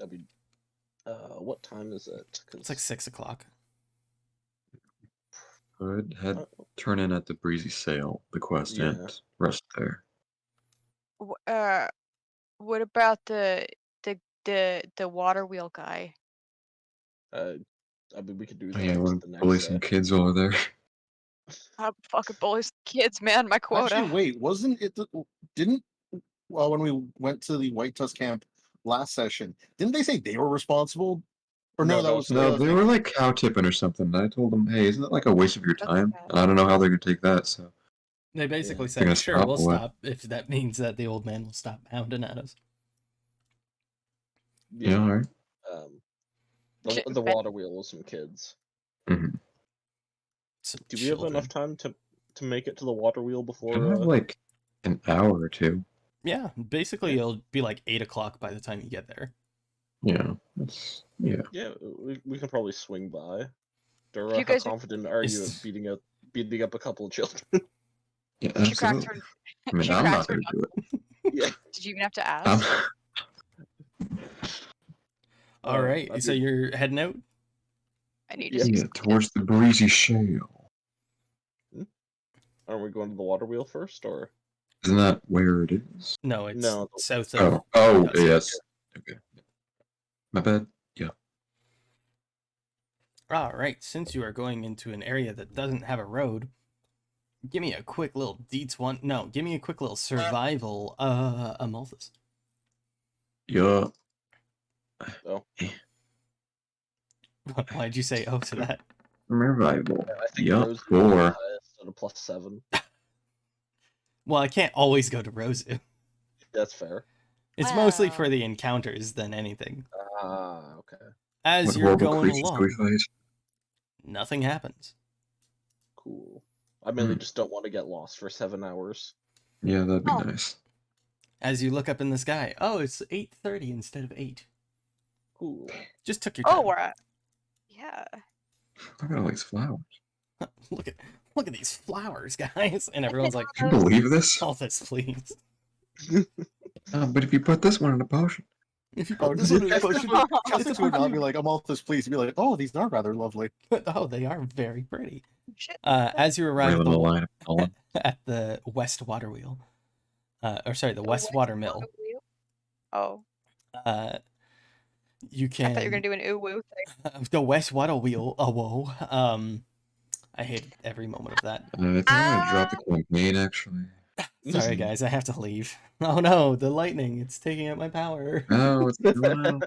I mean, what time is it? It's like 6 o'clock. I'd turn in at the Breezy Sail, the quest, Yeah. and rest there. What about the water wheel guy? I mean, we could do Oh, that yeah, I want the to next bully day. some kids over there. I'm fucking bullies kids, man. My quota. Actually, wait, wasn't it? Well, when we went to the White Tusk camp last session, didn't they say they were responsible? Or no, No, that that was was the No, other they thing. were like cow tipping or something. I told them, hey, isn't that like a waste of your That's time? bad. And I don't know how they're going to take that, so. They basically They're gonna said, sure, stop we'll what? stop if that means that the old man will stop hounding at us. Yeah, alright. The water wheel with some kids. Mm-hmm. Some Do we have children. enough time to make it to the water wheel I before? have like an hour or two. Yeah, basically it'll be like 8 o'clock by the time you get there. Yeah, yeah. Yeah, we can probably swing by. Dura, You how guys are- confident are you Is- at beating up a couple of children? Yeah, Did you crack absolutely. her? I mean, she I'm cracked not her going to do it. Yeah. Did you even have to ask? All right, I so mean- you're heading out? I need Yeah. to see. Yeah, towards the Breezy Shale. Are we going to the water wheel first, or? Isn't that where it is? No, it's No. south of... Oh, Tusk. yes. Okay. My bad. All right, since you are going into an area that doesn't have a road, give me a quick little D20. No, give me a quick little survival. Amalthus. Yeah. Oh, Why'd you say oh to that? Survival. I think Yup. Rose is the 4. highest at a +7. Well, I can't always go to Rosu. That's fair. It's mostly for Wow. the encounters than anything. Ah, okay. As What you're horrible going creatures do we along, fight? nothing happens. Cool. I mainly Hmm. just don't want to get lost for 7 hours. Yeah, that'd be Oh. nice. As you look up in the sky, oh, it's 8:30 instead of 8. Cool. Just took your time. Oh, we're at. Yeah. Look at all these flowers. look at these flowers, guys, and everyone's like, Can you believe this? "Oh, this, please." But if you put this one in a potion, If you Oh, put this just- one in a potion, Chessex would not be like, Amalthus, please. He'd be like, oh, these are rather lovely. oh, they are very pretty. Shit. As you arrive right on the line of pollen. at the West Water Wheel, or sorry, the The West Water Mill, Oh, you can. I thought you were gonna do an ooh woo thing. The West Water Wheel. Oh, whoa. I hated every moment of that. I think I'm gonna drop the campaign actually. Sorry, guys, I have to leave. Oh no, the lightning! It's taking out my power. No, it's no.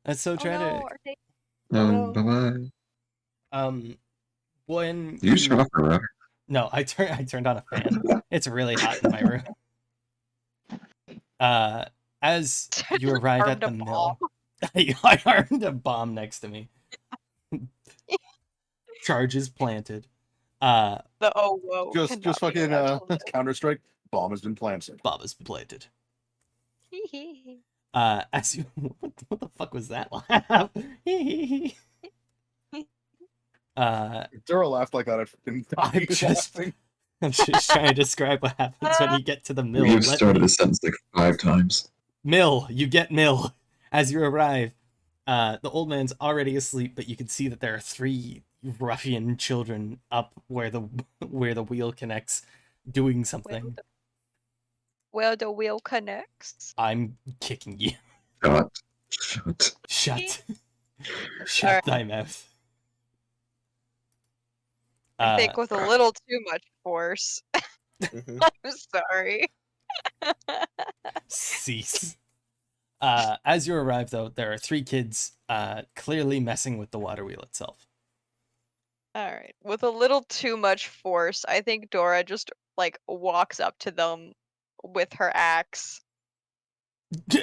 That's so Oh tragic. no, are they- Bye bye. When You just turn off the router. No, I turned on a fan. It's really hot in my room. As you arrive at Armed the a mill, I armed a bomb next to me. Charges planted. The oh whoa. Just cannot be fucking allowed. Counter-Strike. Bomb has been planted. Bomb is planted. Hee hee. As you what the fuck was that laugh? Dura laughed like that. I'd fucking die I'm just- laughing. I'm just trying to describe what happens when you get to the mill. We've Let started me- the sentence like 5 times. Mill, you get mill. As you arrive, the old man's already asleep, but you can see that there are 3 ruffian children up where the wheel connects, doing something. Where the wheel connects. I'm kicking you. Shut. Shut. Shut Alright. thy mouth. I think with a little too much force. Mhm. I'm sorry. Cease. As you arrive, though, there are 3 kids clearly messing with the water wheel itself. Alright. With a little too much force, I think Dora just like walks up to them with her axe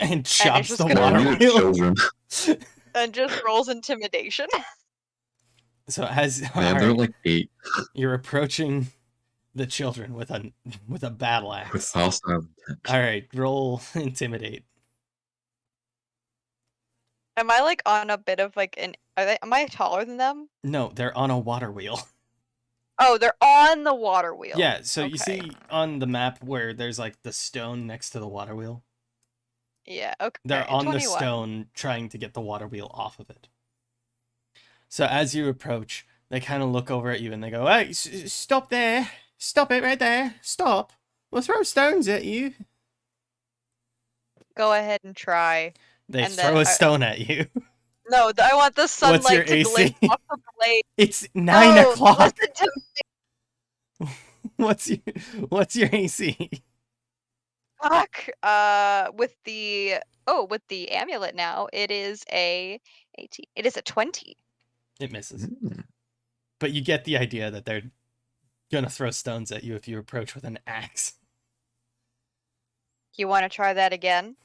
And chops just the gonna- water They're wheel. children. and just rolls intimidation. So as Man, they're alright, like 8 you're approaching the children with a battle with axe. hostile intent. Alright, roll intimidate. Am I like on a bit of like an am I taller than them? No, they're on a water wheel. Oh, they're on the water wheel. Yeah, so you Okay. see on the map where there's like the stone next to the water wheel? Yeah, okay. They're on 21. the stone trying to get the water wheel off of it. So as you approach, they kind of look over at you and they go, "Hey, stop there. Stop it right there. Stop. We'll throw stones at you." Go ahead and try. They And throw then a stone at you. No, I want the sunlight What's your to glaze AC? off the blade. It's 9 No, o'clock. listen to me. What's your AC? Fuck. With the amulet now, it is a 18. It is a 20. It misses. Mm. But you get the idea that they're gonna throw stones at you if you approach with an axe. You want to try that again,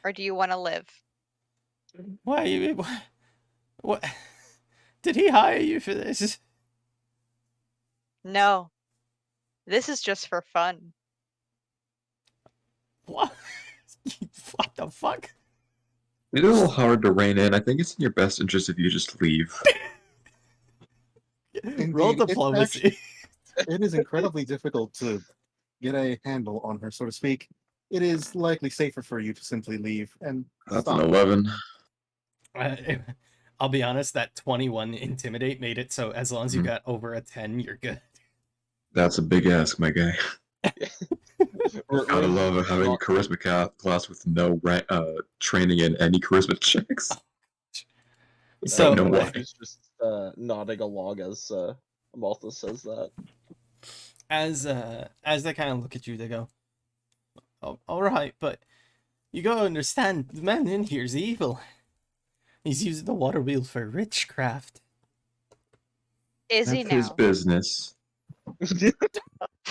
or do you want to live? Why? What? Did he hire you for this? No. This is just for fun. What? What the fuck? It's a little hard to rein in. I think it's in your best interest if you just leave. Roll Indeed, it's diplomacy. It is incredibly difficult to get a handle on her, so to speak. It is likely safer for you to simply leave and That's stop. an 11. I'll be honest, that 21 intimidate made it so as long as you Mhm. got over a 10, you're good. That's a big ask, my guy. Or- Gotta love having a charisma class with no training in any charisma checks. So know That why. life is just nodding along as Amalthus says that. As they kind of look at you, they go, "Oh, all right, but you gotta understand, the man in here's evil. He's using the water wheel for witchcraft." Is he That's his now? business.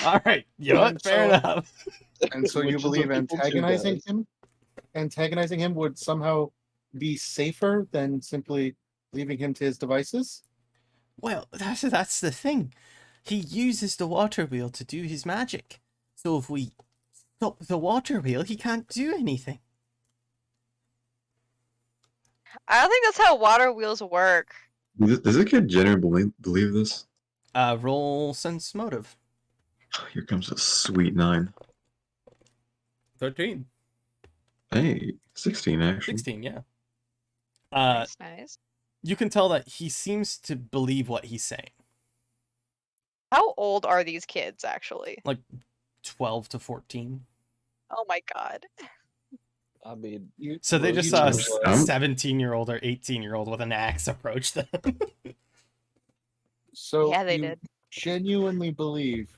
All right, you know And what? Fair so- enough. And so you Which is what believe people do, antagonizing him would somehow be safer than simply leaving him to his devices? Well, that's the thing. He uses the water wheel to do his magic. So if we stop the water wheel, he can't do anything. I don't think that's how water wheels work. Does a kid generally believe this? Roll sense motive. Here comes a sweet 9. 13. Hey, 16 actually. 16, yeah. Nice. You can tell that he seems to believe what he's saying. How old are these kids actually? 12 to 14. Oh my god. I mean, So they just Well, saw you a know, 17-year-old or 18-year-old with an axe approach them. So Yeah, they you did. genuinely believe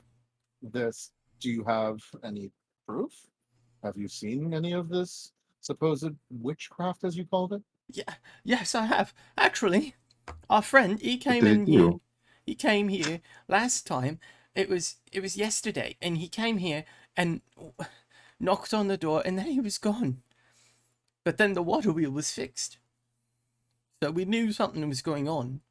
this. Do you have any proof? Have you seen any of this supposed witchcraft, as you called it? Yeah, yes, I have. Actually, our friend, he came did in you here. do? He came here last time. It was yesterday, and he came here and knocked on the door, and then he was gone. But then the water wheel was fixed, so we knew something was going on.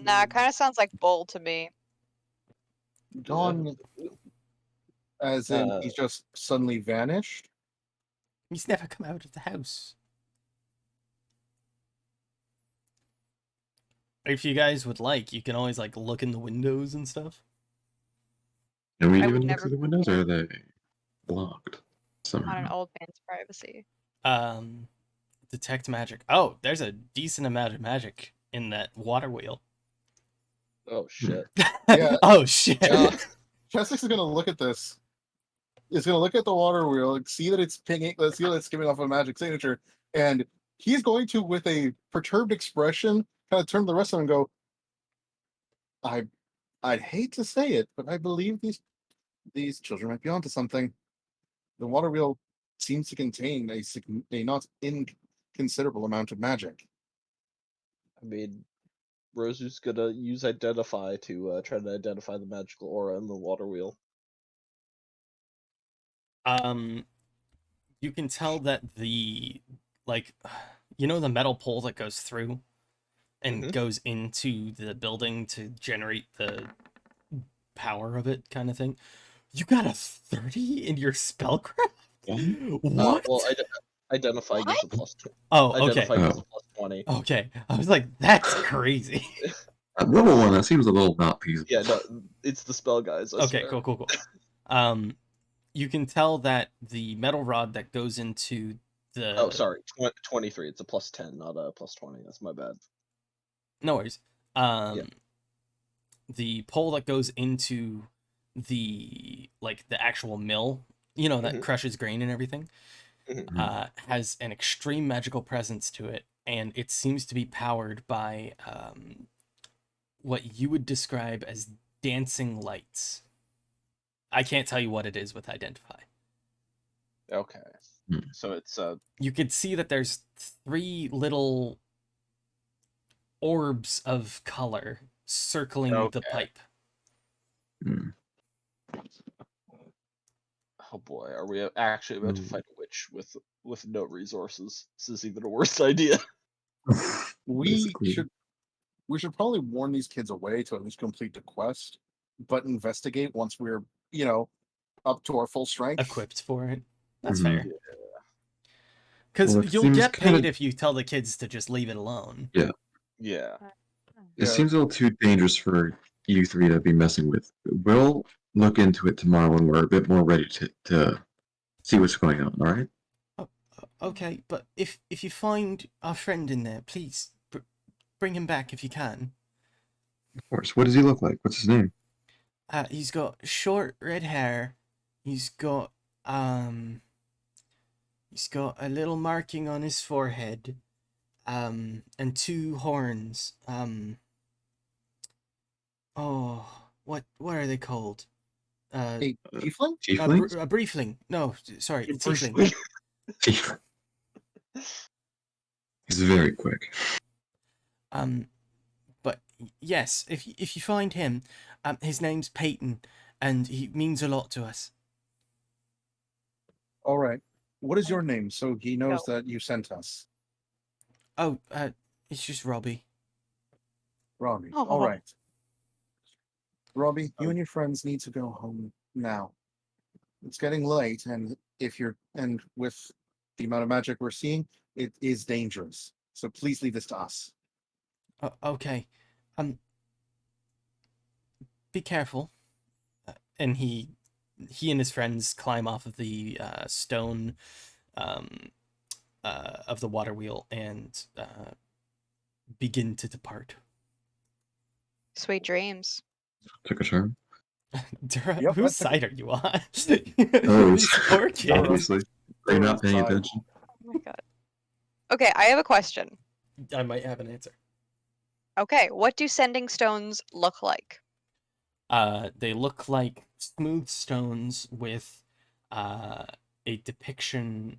Nah, it kind of sounds like Bull to me. Gone, as in Uh, he's just suddenly vanished? He's never come out of the house. If you guys would like, you can always like look in the windows and stuff. Can we I would even look never through the windows, or are they blocked On an somehow? old man's privacy. Detect magic. Oh, there's a decent amount of magic in that water wheel. oh shit. Yeah. Oh shit. Chessex is gonna look at this. He's gonna look at the water wheel, see that it's pinging, see that it's giving off a magic signature, and he's going to, with a perturbed expression, kind of turn to the rest of them and go, I'd hate to say it, but I believe these children might be onto something. The water wheel seems to contain a not inconsiderable amount of magic. I mean, Rosu's gonna use Identify to try to identify the magical aura in the water wheel. You can tell that the the metal pole that goes through and Mhm. goes into the building to generate the power of it, kind of thing. You got a 30 in your spellcraft? What? Well, Identify gives a plus. Oh, okay. Identify gives a plus 20. Okay. I was like, that's crazy. At level 1, that seems a little not feasible. Yeah, no, it's the spell guys. I Okay, swear. cool. You can tell that the metal rod that goes into the Oh, sorry, 23. It's a plus 10, not a plus 20. That's my bad. No worries. The pole that goes into the actual mill, that Mhm. crushes grain and everything, Mhm. has an extreme magical presence to it, and it seems to be powered by what you would describe as dancing lights. I can't tell you what it is with Identify. Okay. Hmm. So it's You could see that there's 3 little orbs of color circling the Okay. pipe. Hmm. oh boy, are we actually about to Hmm. fight a witch with no resources? This is even a worse idea. We Basically. should probably warn these kids away to at least complete the quest, but investigate once we're, up to our full strength. Equipped for it. That's Mhm. fair. Because Well, it you'll seems get paid kinda- if you tell the kids to just leave it alone. Yeah. It Yeah. seems a little too dangerous for you 3 to be messing with. We'll look into it tomorrow when we're a bit more ready to see what's going on, alright? Okay, but if you find our friend in there, please bring him back if you can. Of course. What does he look like? What's his name? He's got short red hair. He's got He's got a little marking on his forehead, and 2 horns. Oh, what are they called? A tiefling? Tieflings? A briefling. No, sorry, A tiefling. briefling. Tiefling. He's very quick. But yes, if you find him, his name's Peyton, and he means a lot to us. All right. What is your name so he knows that you sent us? Oh, it's just Robbie. Robbie. Oh. All right. Robbie, you and your friends need to go home now. It's getting late, and with the amount of magic we're seeing, it is dangerous. So please leave this to us. Okay, be careful. And he and his friends climb off of the stone of the water wheel and begin to depart. Sweet dreams. Took a turn. Dura, Yep, whose that's a- side are you on? Oh, These poor kids. obviously. They're not paying Side. attention. Oh my god. Okay, I have a question. I might have an answer. Okay, what do sending stones look like? They look like smooth stones with a depiction,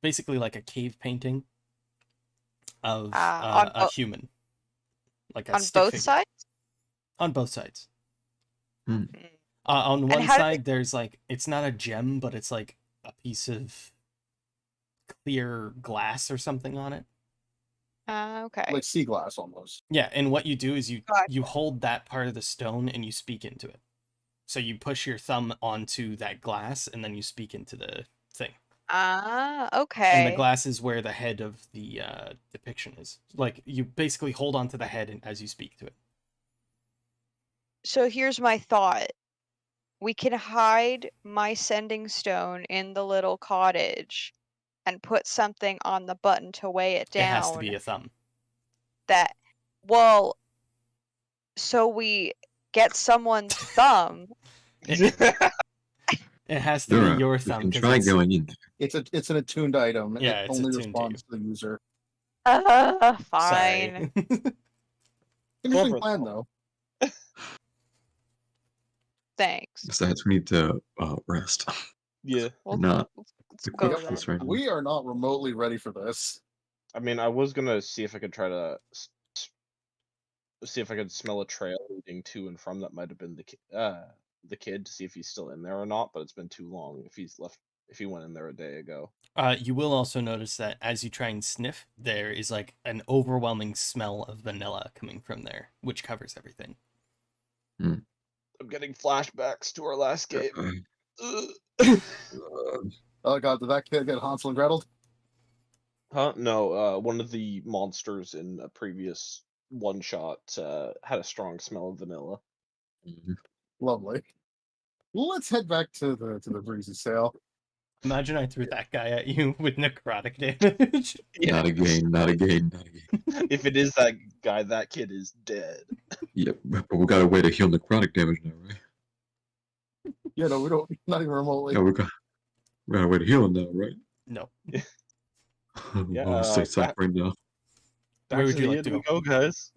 basically like a cave painting of on a human, like a On stick both figure. sides? On both sides. Mm. On And one how do side, there's like, it's not a gem, but it's like a piece of clear glass or something on it. Okay. Like sea glass almost. Yeah, and what you do is you Gotcha. hold that part of the stone and you speak into it. So you push your thumb onto that glass and then you speak into the thing. And the Okay. glass is where the head of the depiction is. Like, you basically hold onto the head as you speak to it. So here's my thought. We can hide my sending stone in the little cottage and put something on the button to weigh it down. It has to be a thumb. So we get someone's thumb. It has to Dura, be your we thumb. can 'cause try it's- going in. It's an attuned item. Yeah, it it's only attuned to responds to the user. Fine. Sorry. Interesting Clever plan though. though. Thanks. Besides, we need to rest. Yeah. We're not Let's equipped go for this then. right now. We are not remotely ready for this. I mean, I was gonna see if I could try to see if I could smell a trail leading to and from that might have been the kid to see if he's still in there or not. But it's been too long. If he went in there a day ago. You will also notice that as you try and sniff, there is like an overwhelming smell of vanilla coming from there, which covers everything. I'm getting flashbacks to our last game. Oh god, did that kid get Hansel and Gretel? Huh? No, one of the monsters in a previous one shot had a strong smell of vanilla. Lovely. Let's head back to the breezy sail. Imagine I threw that guy at you with necrotic damage. Not again, not again, not again. If it is that guy, that kid is dead. Yep, but we got a way to heal necrotic damage now, right? Yeah, no, we don't. Not even remotely. Yeah, we got a way to heal him now, right? No. Yeah, I'll stay suffering now. Where would Back you the like to end we go, guys?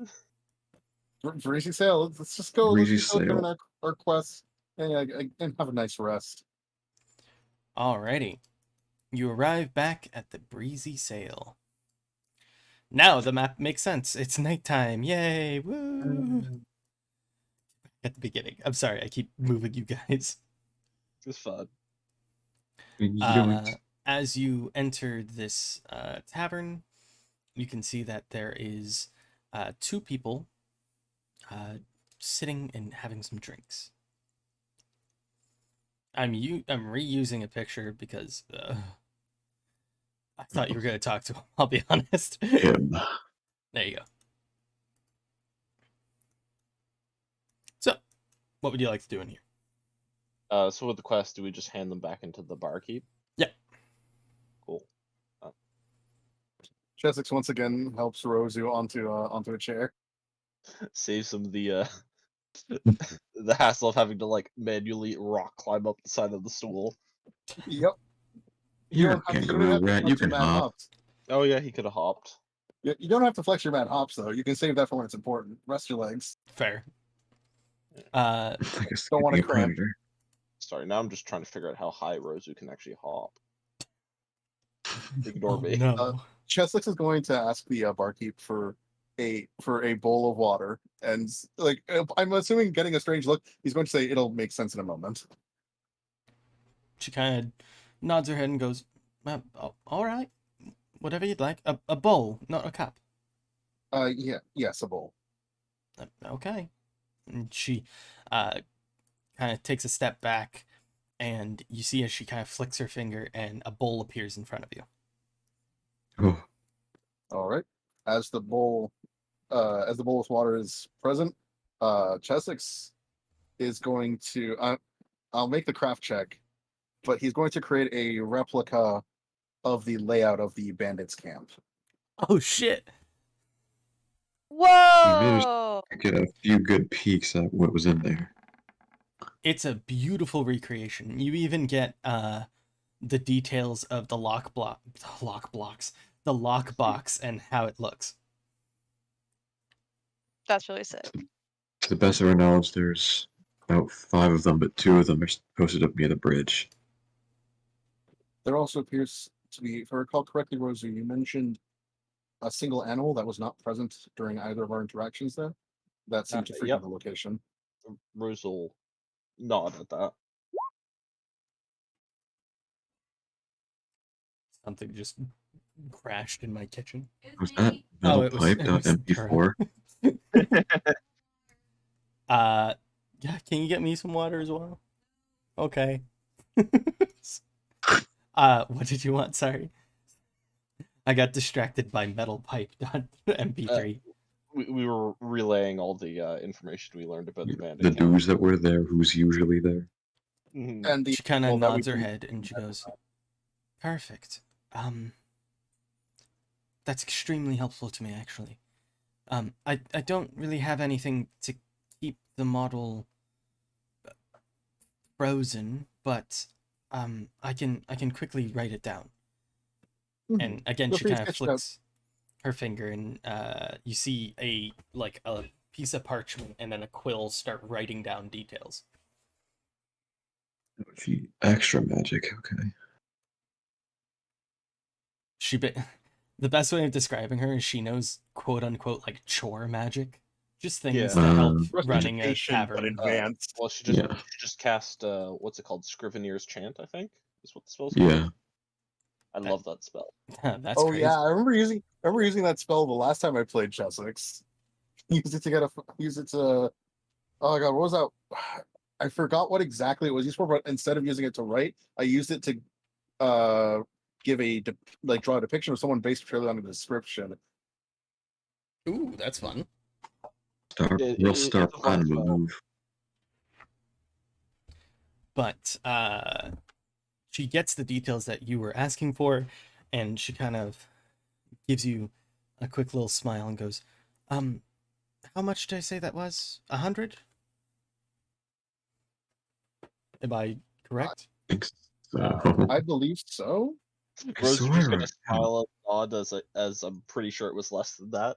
Breezy sail. Let's just go. Breezy Let's just go doing sail. our quest and have a nice rest. Alrighty. You arrive back at the breezy sail. Now the map makes sense. It's nighttime. Yay! Woo! At the beginning. I'm sorry, I keep moving you guys. It's fun. You don't. As you enter this tavern, you can see that there is 2 people sitting and having some drinks. I'm reusing a picture because I thought you were going to talk to him, I'll be honest. Him. There you go. So, what would you like to do in here? So with the quest, do we just hand them back into the barkeep? Yeah. Cool. Chessex once again helps Rosu onto a chair. Save some of the the hassle of having to like manually rock climb up the side of the stool. Yep. You You're a don't have to, kangaroo have to rat. flex You your can mad hop. hops. Oh yeah, he could have hopped. You don't have to flex your mad hops though. You can save that for when it's important. Rest your legs. Fair. Like a Don't wanna skipping cramp. predator. Sorry, now I'm just trying to figure out how high Rozu can actually hop. Ignore Oh me. no. Cheslix is going to ask the barkeep for a bowl of water, and like I'm assuming, getting a strange look, he's going to say it'll make sense in a moment. She kind of nods her head and goes, all right. Whatever you'd like. A bowl, not a cup. Yeah, yes, a bowl. Okay. And she kind of takes a step back, and you see as she kind of flicks her finger and a bowl appears in front of you. Oh, All right. As the bowl with water is present, Chessex is going to. I'll make the craft check, but he's going to create a replica of the layout of the bandits' camp. Oh shit. Whoa! I get a few good peeks at what was in there. It's a beautiful recreation. You even get the details of the lockbox and how it looks. That's really sick. To the best of our knowledge, there's about 5 of them, but 2 of them are posted up near the bridge. There also appears to be, if I recall correctly, Rosie, you mentioned a single animal that was not present during either of our interactions there. That seemed to frequent Yep. the location. Rozu will nod at that. Something just crashed in my kitchen. Was that metal pipe MP4? Yeah, can you get me some water as well? Okay. What did you want? Sorry. I got distracted by metal pipe MP3. We were relaying all the information we learned about the The bandit camp. dudes that were there, who's usually there. Mhm. And the She kind of animal that we nods her can- head and she goes, "Perfect. That's extremely helpful to me, actually. I don't really have anything to keep the model frozen, but I can quickly write it down." Mhm. And again, Feel she free to kind of sketch it out. flicks her finger, and you see a piece of parchment and then a quill start writing down details. The extra magic, okay. The best way of describing her is she knows quote unquote like chore magic, just things Yeah. to help Uh, running a Prestidigitation, but tavern. advanced. Well, she Yeah. just cast what's it called? Scrivener's Chant, I think, is what the spell's called. Yeah. I love that spell. That's Oh crazy. yeah, I remember using that spell the last time I played Chessex. Use it to get a use it to. Oh my god, what was that? I forgot what exactly it was used for, but instead of using it to write, I used it to give draw a depiction of someone based purely on the description. Ooh, that's fun. Real star It's a fun platinum spell. move. But she gets the details that you were asking for, and she kind of gives you a quick little smile and goes, how much did I say that was? 100? Am I correct? Thanks. So, I believe so. Rose's just gonna swear, smile and nod as I'm pretty sure it was less than that.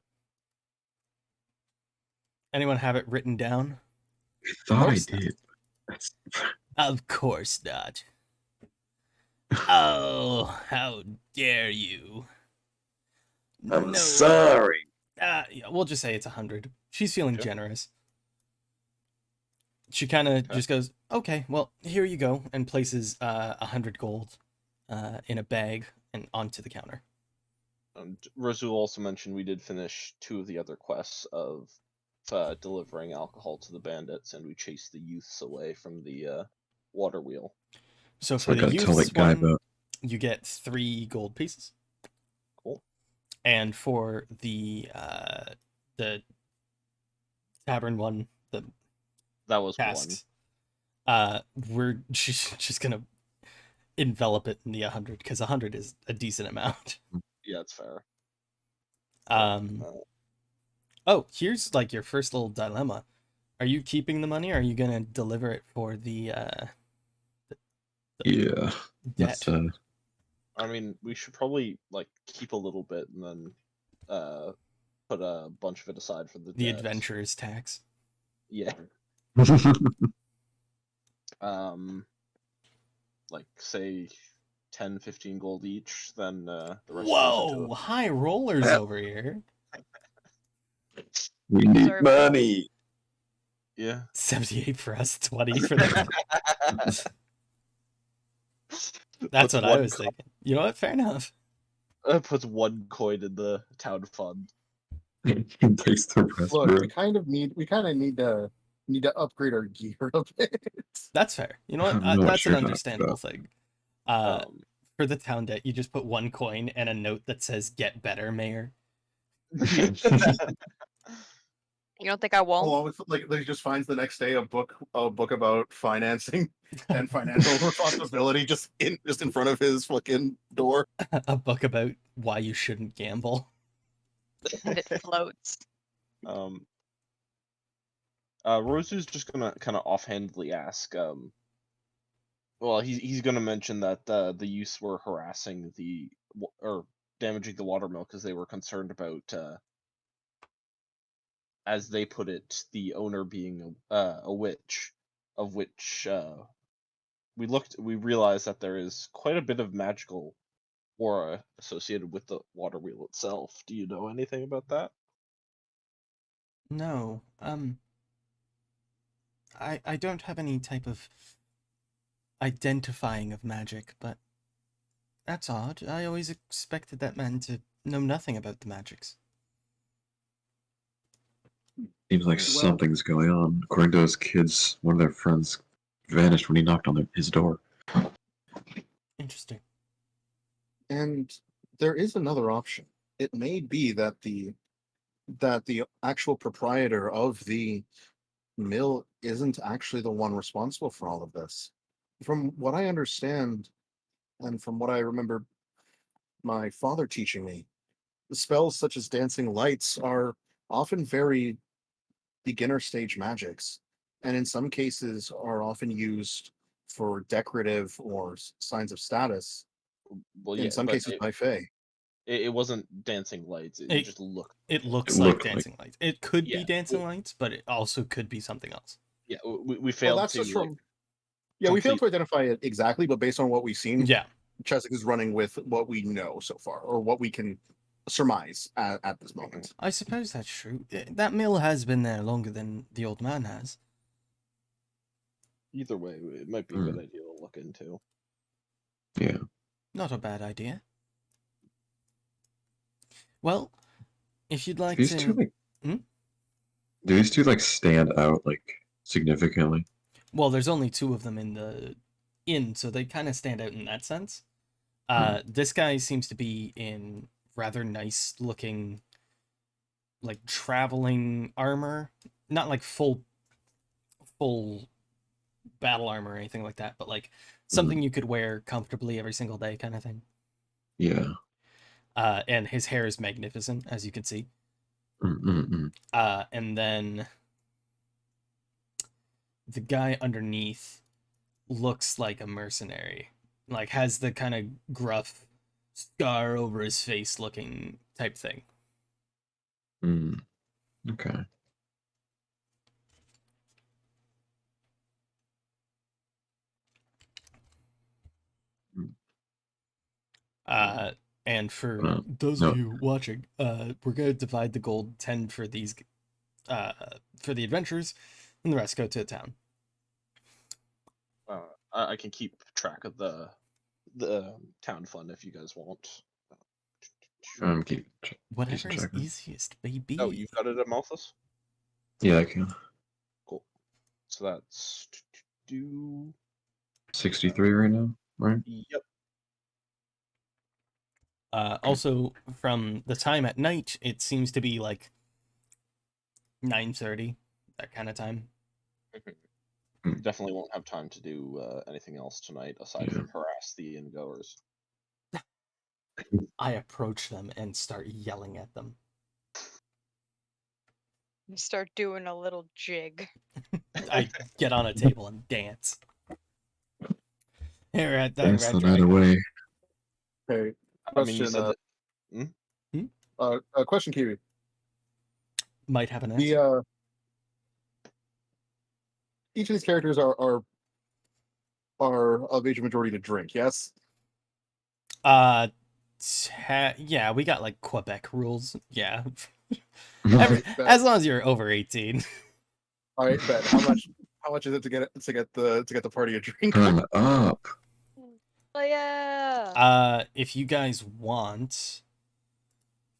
Anyone have it written down? I thought I Most- did. That's, Of course not. Oh, how dare you. I'm No. sorry. Yeah, we'll just say it's 100. She's feeling Sure. generous. She kind of Okay. just goes, okay, well, here you go, and places 100 gold in a bag and onto the counter. And Rozu also mentioned we did finish 2 of the other quests of delivering alcohol to the bandits, and we chased the youths away from the water wheel. So So for I the gotta tell youths that guy one, about. you get 3 gold pieces. Cool. And for the tavern one, the That was tasks, we're just gonna envelop it in the 100 because 100 is a decent amount. 1. Yeah, it's fair. Oh, here's like your first little dilemma. Are you keeping the money or are you gonna deliver it for the Yeah. debt? Let's I mean, we should probably like keep a little bit and then put a bunch of it aside for the The debt. adventurer's tax. Yeah. Like say 10, 15 gold each, then the rest goes into Whoa, it. high rollers over here. We need Sorry. money. Yeah. 78 for us, 20 for them. That's Puts what I one was thinking. You know what? Fair enough. Puts 1 coin in the town fund. Takes the rest. Look, bro. we kind of need to upgrade our gear a bit. That's fair. You know what? I'm not That's sure an about understandable that. thing. Um, For the town debt, you just put 1 coin and a note that says "Get better, Mayor." You don't think I won't? Along with like he just finds the next day a book about financing and financial responsibility just in front of his fucking door. A book about why you shouldn't gamble. And it floats. Rosu's just gonna kind of offhandedly ask. Well, he's gonna mention that the youths were harassing or damaging the water mill because they were concerned about, as they put it, the owner being a witch, of which we realized that there is quite a bit of magical aura associated with the water wheel itself. Do you know anything about that? No, I don't have any type of identifying of magic, but that's odd. I always expected that man to know nothing about the magics. Seems like Well- something's going on. According to those kids, one of their friends vanished when he knocked on his door. Interesting. And there is another option. It may be that the actual proprietor of the mill isn't actually the one responsible for all of this. From what I understand, and from what I remember my father teaching me, the spells such as dancing lights are often very beginner stage magics, and in some cases are often used for decorative or signs of status. Well, yeah, In some but cases by Fae. it wasn't dancing lights. It It- just looked. It looks It like looked like- dancing lights. It could Yeah, be dancing well- lights, but it also could be something else. Yeah, we Well, failed that's to just like, from. Yeah, we failed complete- to identify it exactly, but based on what we've seen, Yeah, Cheswick is running with what we know so far, or what we can surmise at this moment. I suppose that's true. That mill has been there longer than the old man has. Either way, it might be a good idea to look into. Yeah. Not a bad idea. Well, if you'd like These to... two like. Hmm? Do these two like stand out like significantly? Well, there's only 2 of them in the inn, so they kind of stand out in that sense. This guy seems to be in rather nice looking, like, traveling armor. Not like full battle armor or anything like that, but like something you could wear comfortably every single day kind of thing. Yeah. And his hair is magnificent, as you can see. Mm-mm-mm. And then the guy underneath looks like a mercenary, like has the kind of gruff scar over his face looking type thing. Mm. Okay. And for No, those no. of you watching, we're gonna divide the gold 10 for these, for the adventures, and the rest go to the town. I can keep track of the town fund if you guys want. Keep Whatever is checking. easiest, baby. Oh, you've got it at Malthus? Yeah, I can. Cool. So that's 63 right now, right? Yep. Also, from the time at night, it seems to be like 9:30, that kind of time. Definitely won't have time to do anything else tonight aside Yeah. from harass the inn-goers. I approach them and start yelling at them. You start doing a little jig. I get on a table and dance. Here at that Dance red the night dragon. away. Okay. I mean, you Question. said that. Question, Kiwi. Might have an The answer. each of these characters are of age majority to drink. Yes. Yeah, we got like Quebec rules. Yeah. Alright, bet. As long as you're over 18. All right, bet. How much? How much is it to get the party a drink? Turn up. Oh yeah. If you guys want,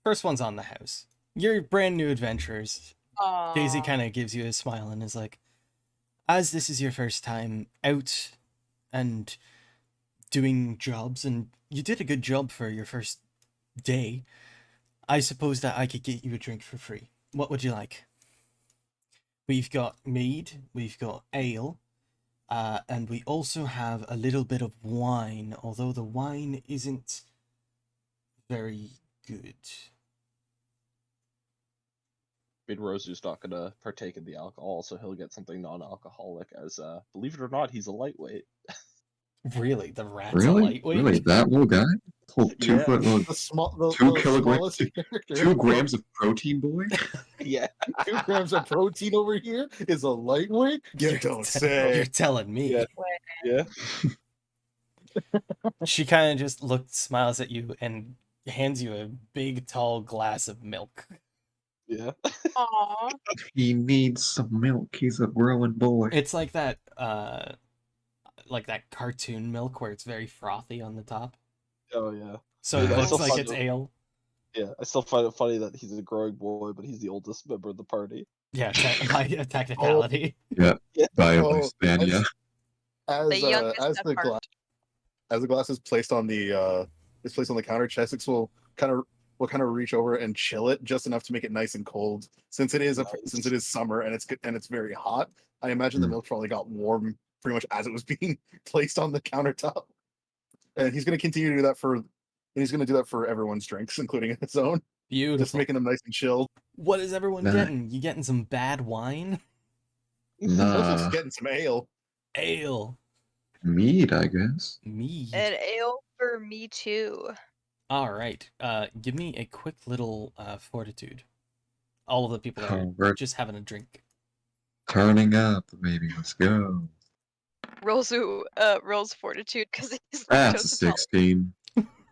first one's on the house. You're brand new adventurers. Daisy Aw. kind of gives you a smile and is like, as this is your first time out and doing jobs, and you did a good job for your first day, I suppose that I could get you a drink for free. What would you like? We've got mead, we've got ale, and we also have a little bit of wine, although the wine isn't very good. Bid Rosu's not gonna partake in the alcohol, so he'll get something non-alcoholic. As believe it or not, he's a lightweight. Really? The rat's a Really? lightweight? Really? That little guy? Whole 2 Yeah. foot little, The 2 the kilograms, smallest character. 2 grams of protein, boy. Yeah. 2 grams of protein over here is a lightweight. You don't say. You're telling me. Yeah. She kind of just smiles at you, and hands you a big, tall glass of milk. Yeah. Aw. He needs some milk. He's a growing boy. It's like that cartoon milk where it's very frothy on the top. Oh yeah. So Yeah, it looks that's like fun it's though. ale. Yeah. I still find it funny that he's a growing boy, but he's the oldest member of the party. Yeah, by a technicality. By a Oh, lifespan, yeah. The youngest as at the heart. glass as the glass is placed on the counter, Chessex will kind of reach over and chill it just enough to make it nice and cold. Since it is summer and it's very hot, I imagine the Mm. milk probably got warm pretty much as it was being placed on the countertop. And he's going to continue to do that for everyone's drinks, including his own. Beautiful. Just making them nice and chilled. What is everyone Nice. getting? You getting some bad wine? Chessex's Nah, getting some ale. Ale. mead, I guess. Mead. An ale for me too. All right. Give me a quick little fortitude. All of the people that are We're just having a drink. turning up, baby. Let's go. Rolls fortitude because he's That's a lactose intolerant. 16.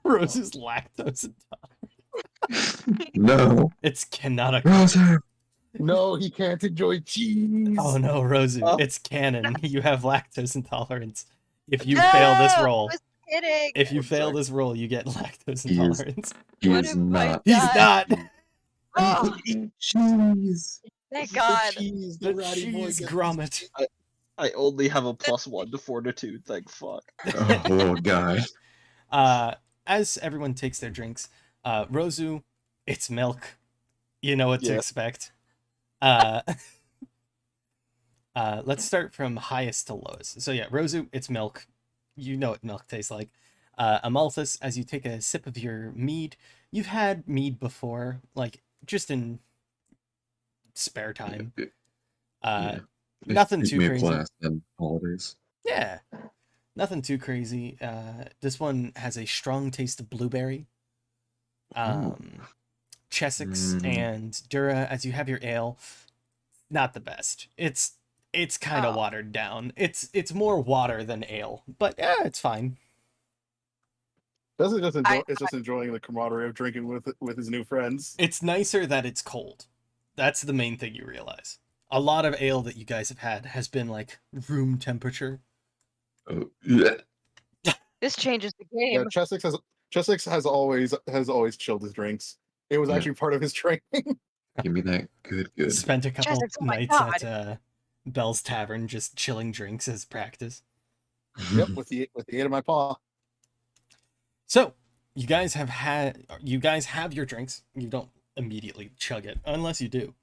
Rose is lactose intolerant. No. It's cannot. Rosa! No, he can't enjoy cheese. Oh no, Rosu, Oh. it's canon. You have lactose intolerance. If you fail this No, roll, I was kidding. if you I'm fail sorry. this roll, you get lactose He is- intolerance. He What is if I not. He's die? not. Oh, Cheese! thank The God. cheese, The ratty boy cheese gets grommet. I only have a +1 to fortitude. Thank fuck. Oh, little guy. As everyone takes their drinks, Rosu, it's milk. You know what to Yeah. expect. Let's start from highest to lowest. So yeah, Rosu, it's milk. You know what milk tastes like. Amalthus, as you take a sip of your mead, you've had mead before, like just in spare time. Yeah. Nothing It too may crazy. last in holidays. Yeah, nothing too crazy. This one has a strong taste of blueberry. Chessex Mm. and Dura, as you have your ale, not the best. It's kind of Oh. watered down. It's more water than ale, but yeah, it's fine. It's just enjoying the camaraderie of drinking with his new friends. It's nicer that it's cold. That's the main thing you realize. A lot of ale that you guys have had has been like room temperature. Oh, yeah. This changes the Yeah, game. Chessex has always chilled his drinks. It was Yeah. actually part of his training. Give me that good. Spent a couple Chessex, oh my nights God. at Bell's Tavern just chilling drinks as practice. Yep, with the aid of my paw. So, you guys have your drinks. You don't immediately chug it unless you do.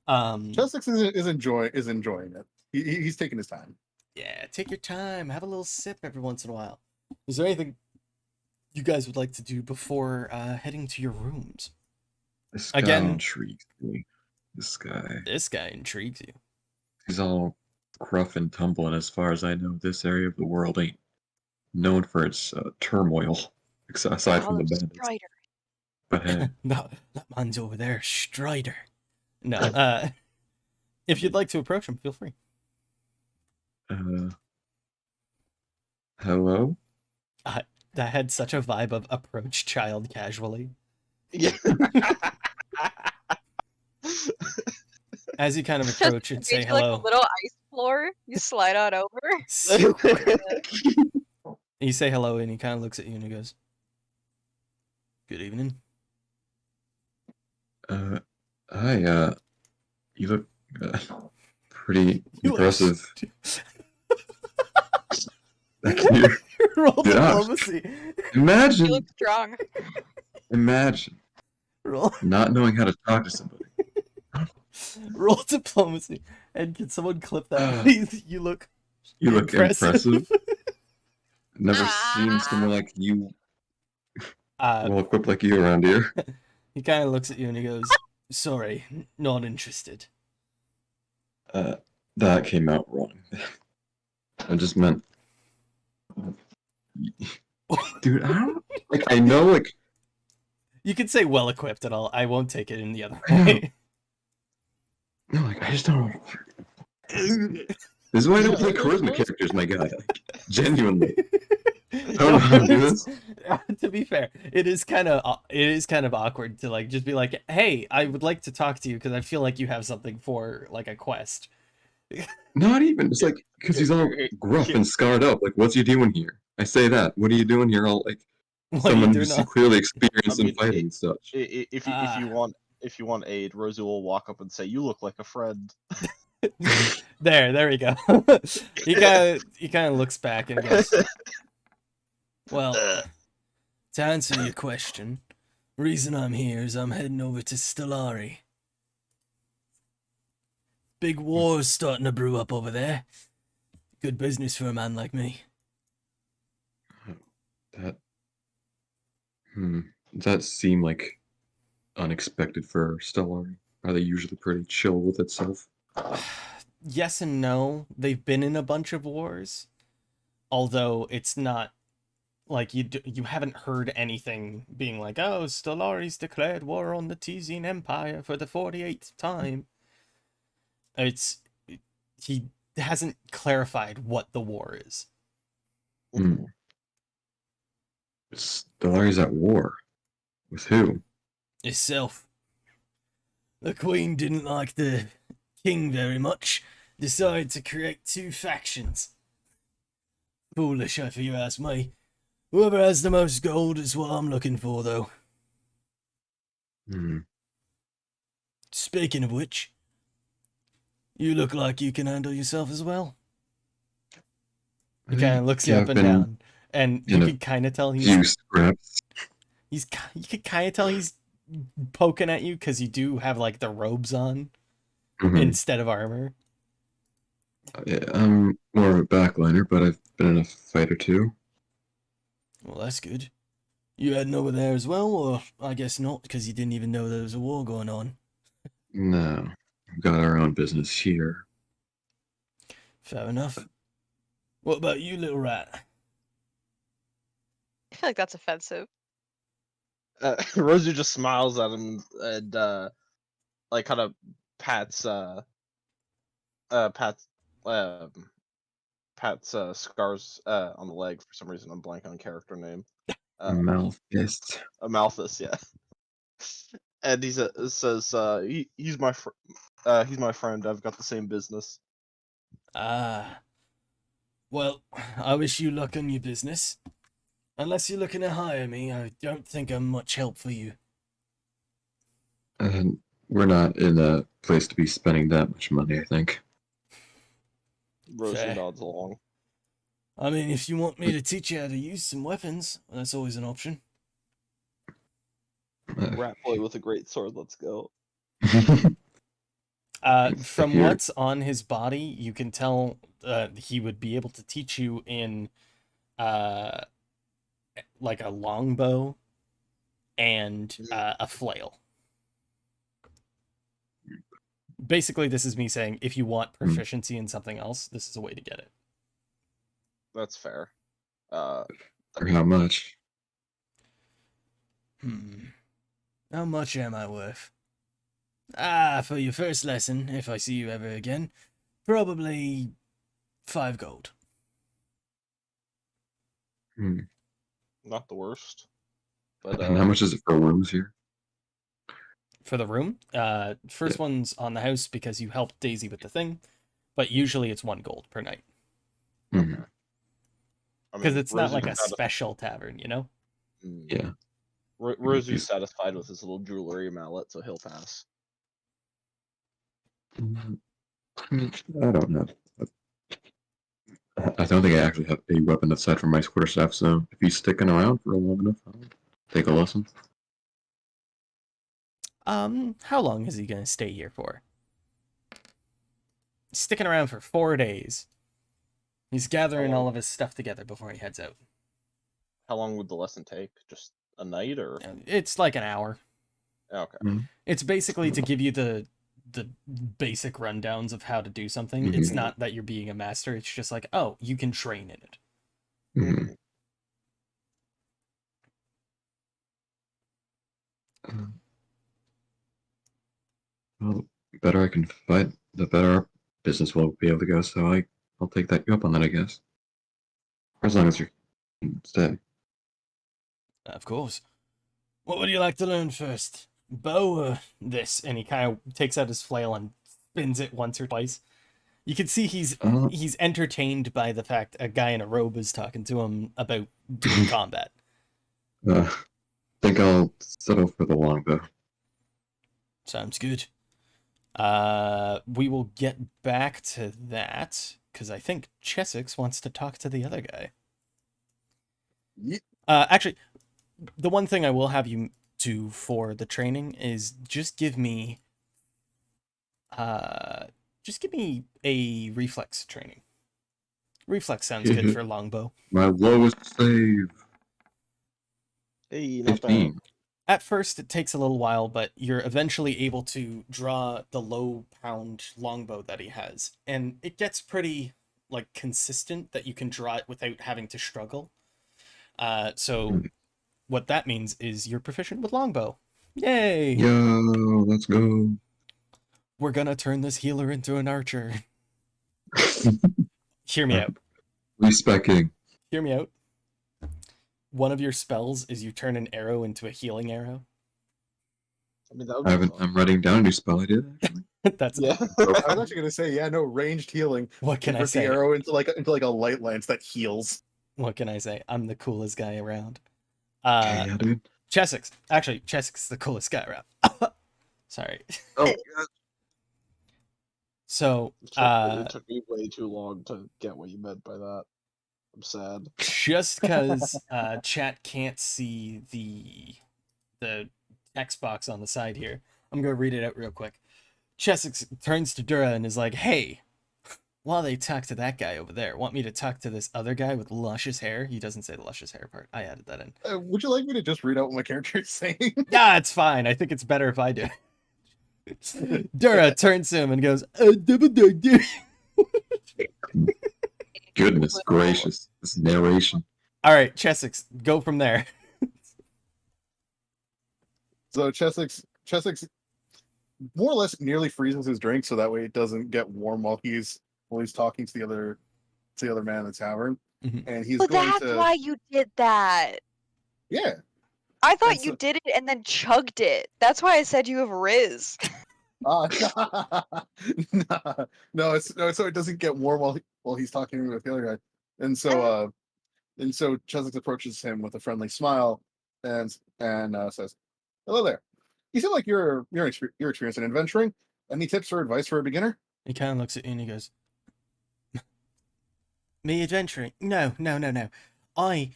Chessex is enjoying it. He's taking his time. Yeah, take your time. Have a little sip every once in a while. Is there anything you guys would like to do before heading to your rooms? This guy Again- intrigues me. This guy. This guy intrigues you. He's all gruff and tumbling. As far as I know, this area of the world ain't known for its turmoil, aside from Call the him bandits. Strider. But hey, No, that man's over there, Strider. No, if you'd like to approach him, feel free. hello? That had such a vibe of approach child casually. Yeah. As you kind of Just approach and say picture, like a hello, little ice floor. You slide on over. you say hello, and he kind of looks at you and he goes, "Good evening." Hi, you look pretty You look impressive. Can you Roll Yeah. diplomacy. You imagine look strong. Roll, not knowing how to talk to somebody? roll diplomacy. And can someone clip that, please? You look You look impressive. Never seen Ah. someone like you, Uh, well equipped like you around here. he kind of looks at you and he goes, "Sorry, not interested." That came out wrong. I just meant, dude. I don't like. I know, like. You can say well equipped at all. I won't take it in the other I know. way. No, like I just don't. This is why I don't play charisma characters, my guy. Like, genuinely. I don't know how to do this. To be fair, it is kind of awkward to like just be like, "Hey, I would like to talk to you because I feel like you have something for like a quest." Not even. It's like because he's all gruff and scarred up. Like, what's he doing here? I say that. What are you doing here? All like What are you someone doing who's now? clearly experienced I in mean, fighting and such. If you want aid, Rosie will walk up and say, "You look like a friend." There we go. he kind of looks back and goes, "Well, to answer your question, reason I'm here is I'm heading over to Stellari. Big war's starting to brew up over there. Good business for a man like me." That. Does that seem like unexpected for Stellar? Are they usually pretty chill with itself? Yes and no. They've been in a bunch of wars, although it's not like you haven't heard anything being like, "Oh, Stellari's declared war on the Tizian Empire for the 48th time." He hasn't clarified what the war is. Stellari's at war. With who? Itself. The Queen didn't like the king very much. Decided to create two factions. Foolish, if you ask me. Whoever has the most gold is what I'm looking for, though. Speaking of which, you look like you can handle yourself as well. He kind of looks you up and down, and you can kind of tell you can kind of tell he's poking at you because you do have like the robes on instead of armor. Yeah, I'm more of a backliner, but I've been in a fight or two. Well, that's good. You heading over there as well, or I guess not, because you didn't even know there was a war going on. No, we've got our own business here. Fair enough. What about you, little rat? I feel like that's offensive. Rosie just smiles at him and like kind of pats Scars on the leg. For some reason, I'm blank on character name. Malthus. Malthus, yeah. And he says he's my friend. I've got the same business. Ah. Well, I wish you luck on your business. Unless you're looking to hire me, I don't think I'm much help for you. We're not in a place to be spending that much money, I think. Rosie Fair. nods along. I mean, if you want me to teach you how to use some weapons, that's always an option. Rat boy with a great sword. Let's go. From what's on his body, you can tell he would be able to teach you in like a longbow and a flail. Basically, this is me saying if you want proficiency in something else, this is a way to get it. That's fair. For how much? How much am I worth? For your first lesson, if I see you ever again, probably 5 gold. Hmm. Not the worst. But And how much is it for rooms here? For the room, first one's on the house because you helped Daisy with the thing, but usually it's 1 gold per night. Hmm. I Because mean, it's not like a Rosie's special tavern, you know? Yeah. Rosie's satisfied with his little jewelry mallet, so he'll pass. I mean, I don't know. I don't think I actually have a weapon aside from my quarterstaff, so if he's sticking around for long enough, I'll take a lesson. How long is he gonna stay here for? Sticking around for 4 days. He's gathering all of his stuff together before he heads out. How long would the lesson take? Just a night, or? It's like an hour. Okay. It's basically to give you the basic rundowns of how to do something. It's not that you're being a master. It's just like, oh, you can train in it. Mhm. Well, the better I can fight, the better our business will be able to go. So I'll take that you up on that, I guess. For as long as you're stay. Of course. What would you like to learn first? Bow or this? And he kind of takes out his flail and spins it once or twice. You can see he's entertained by the fact a guy in a robe is talking to him about doing combat. Think I'll settle for the longbow. Sounds good. We will get back to that because I think Chessex wants to talk to the other guy. Actually, the one thing I will have you do for the training is just give me a reflex training. Reflex sounds good for longbow. My lowest save. Hey, not 15. bad. At first, it takes a little while, but you're eventually able to draw the low pound longbow that he has, and it gets pretty like consistent that you can draw it without having to struggle. So what that means is you're proficient with longbow. Yay! Yo, let's go. We're gonna turn this healer into an archer. Hear me out. Respecking. Hear me out. One of your spells is you turn an arrow into a healing arrow. I mean, that would be fun. I'm writing down a new spell I did, actually. That's Yeah. I was actually gonna say, yeah, no, ranged healing. What can I Convert say? the arrow into like a light lance that heals. What can I say? I'm the coolest guy around. Yeah, dude. Chessex. Actually, Chessex's the coolest guy around. Sorry. Oh, God. So, It took me way too long to get what you meant by that. I'm sad. just because chat can't see the text box on the side here, I'm gonna read it out real quick. Chessex turns to Dura and is like, "Hey, while they talk to that guy over there, want me to talk to this other guy with luscious hair?" He doesn't say the luscious hair part. I added that in. Would you like me to just read out what my character is saying? Yeah, it's fine. I think it's better if I do. Dura turns to him and goes, Goodness gracious. This narration. all right, Chessex, go from there. So Chessex more or less nearly freezes his drink so that way it doesn't get warm while he's talking to the other man in the tavern. Mhm. And he's But going that's to why you did that. yeah. I thought And you so- did it and then chugged it. That's why I said you have Riz. No, so it doesn't get warm while he's talking with the other guy. And so Chessex approaches him with a friendly smile and says, "Hello there. You seem like you're experienced in adventuring. Any tips or advice for a beginner?" He kind of looks at you and he goes, "Me adventuring? No. I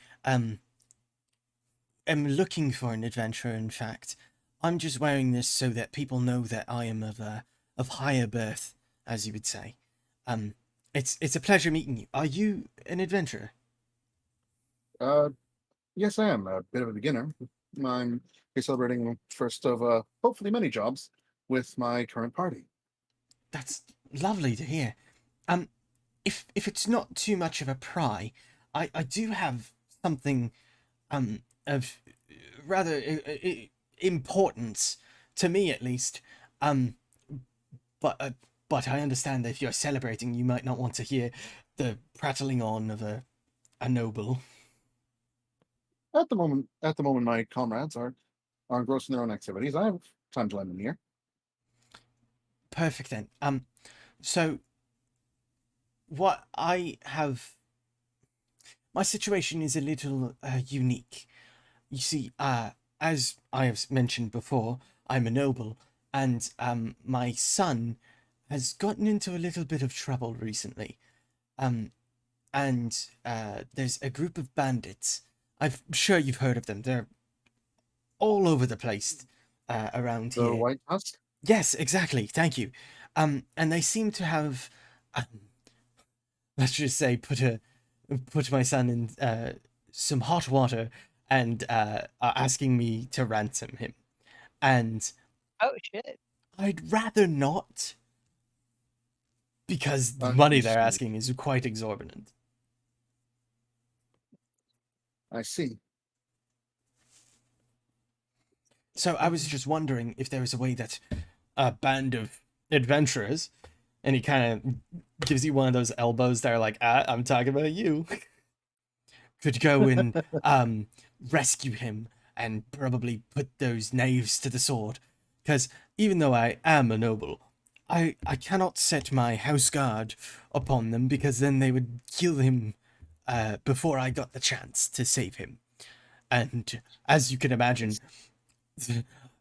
am looking for an adventure, in fact. I'm just wearing this so that people know that I am of higher birth, as you would say. It's a pleasure meeting you. Are you an adventurer?" Yes, I am a bit of a beginner. I'm celebrating the first of hopefully many jobs with my current party. That's lovely to hear. If it's not too much of a pry, I do have something of rather importance to me at least. Um, but I understand that if you're celebrating, you might not want to hear the prattling on of a noble. At the moment, my comrades are engrossed in their own activities. I have time to lend an ear. Perfect then. So what I have, my situation is a little unique. You see, as I have mentioned before, I'm a noble, and my son has gotten into a little bit of trouble recently. Um, and there's a group of bandits. I'm sure you've heard of them. They're all over the place around The here. White Tusk. Yes, exactly. Thank you. And they seem to have, let's just say, put my son in some hot water and are asking me to ransom him. And Oh shit. I'd rather not, because the money they're asking is quite exorbitant. I see. So I was just wondering if there was a way that a band of adventurers, and he kind of gives you one of those elbows that are like, I'm talking about you, could go and rescue him and probably put those knaves to the sword. Because even though I am a noble, I cannot set my house guard upon them, because then they would kill him before I got the chance to save him. And as you can imagine,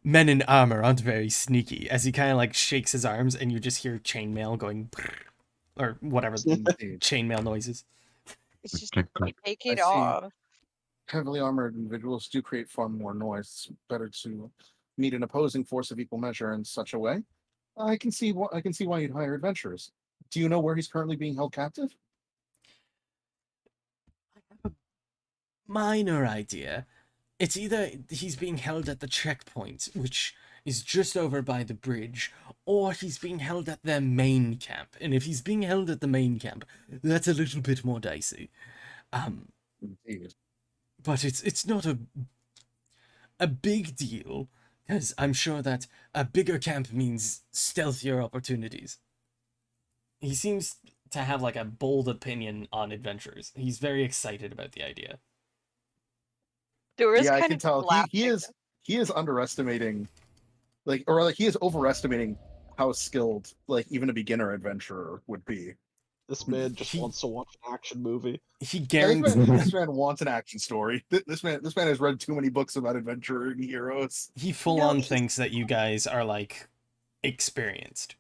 men in armor aren't very sneaky, as he kind of like shakes his arms and you just hear chainmail going or whatever Indeed. chainmail noises. It's just Check, check. take I it see. off. Heavily armored individuals do create far more noise. It's better to meet an opposing force of equal measure in such a way. I can see why you'd hire adventurers. Do you know where he's currently being held captive? I have a minor idea. It's either he's being held at the checkpoint, which is just over by the bridge, or he's being held at their main camp. And if he's being held at the main camp, that's a little bit more dicey. Indeed. But it's not a big deal, because I'm sure that a bigger camp means stealthier opportunities. He seems to have like a bold opinion on adventures. He's very excited about the idea. Dora's Yeah, I kind can of tell. laughing. He is underestimating, he is overestimating how skilled even a beginner adventurer would be. This man just He- wants to watch an action movie. He Yeah, guarantees this man wants an action story. This man has read too many books about adventuring heroes. he full on thinks that you guys are like experienced.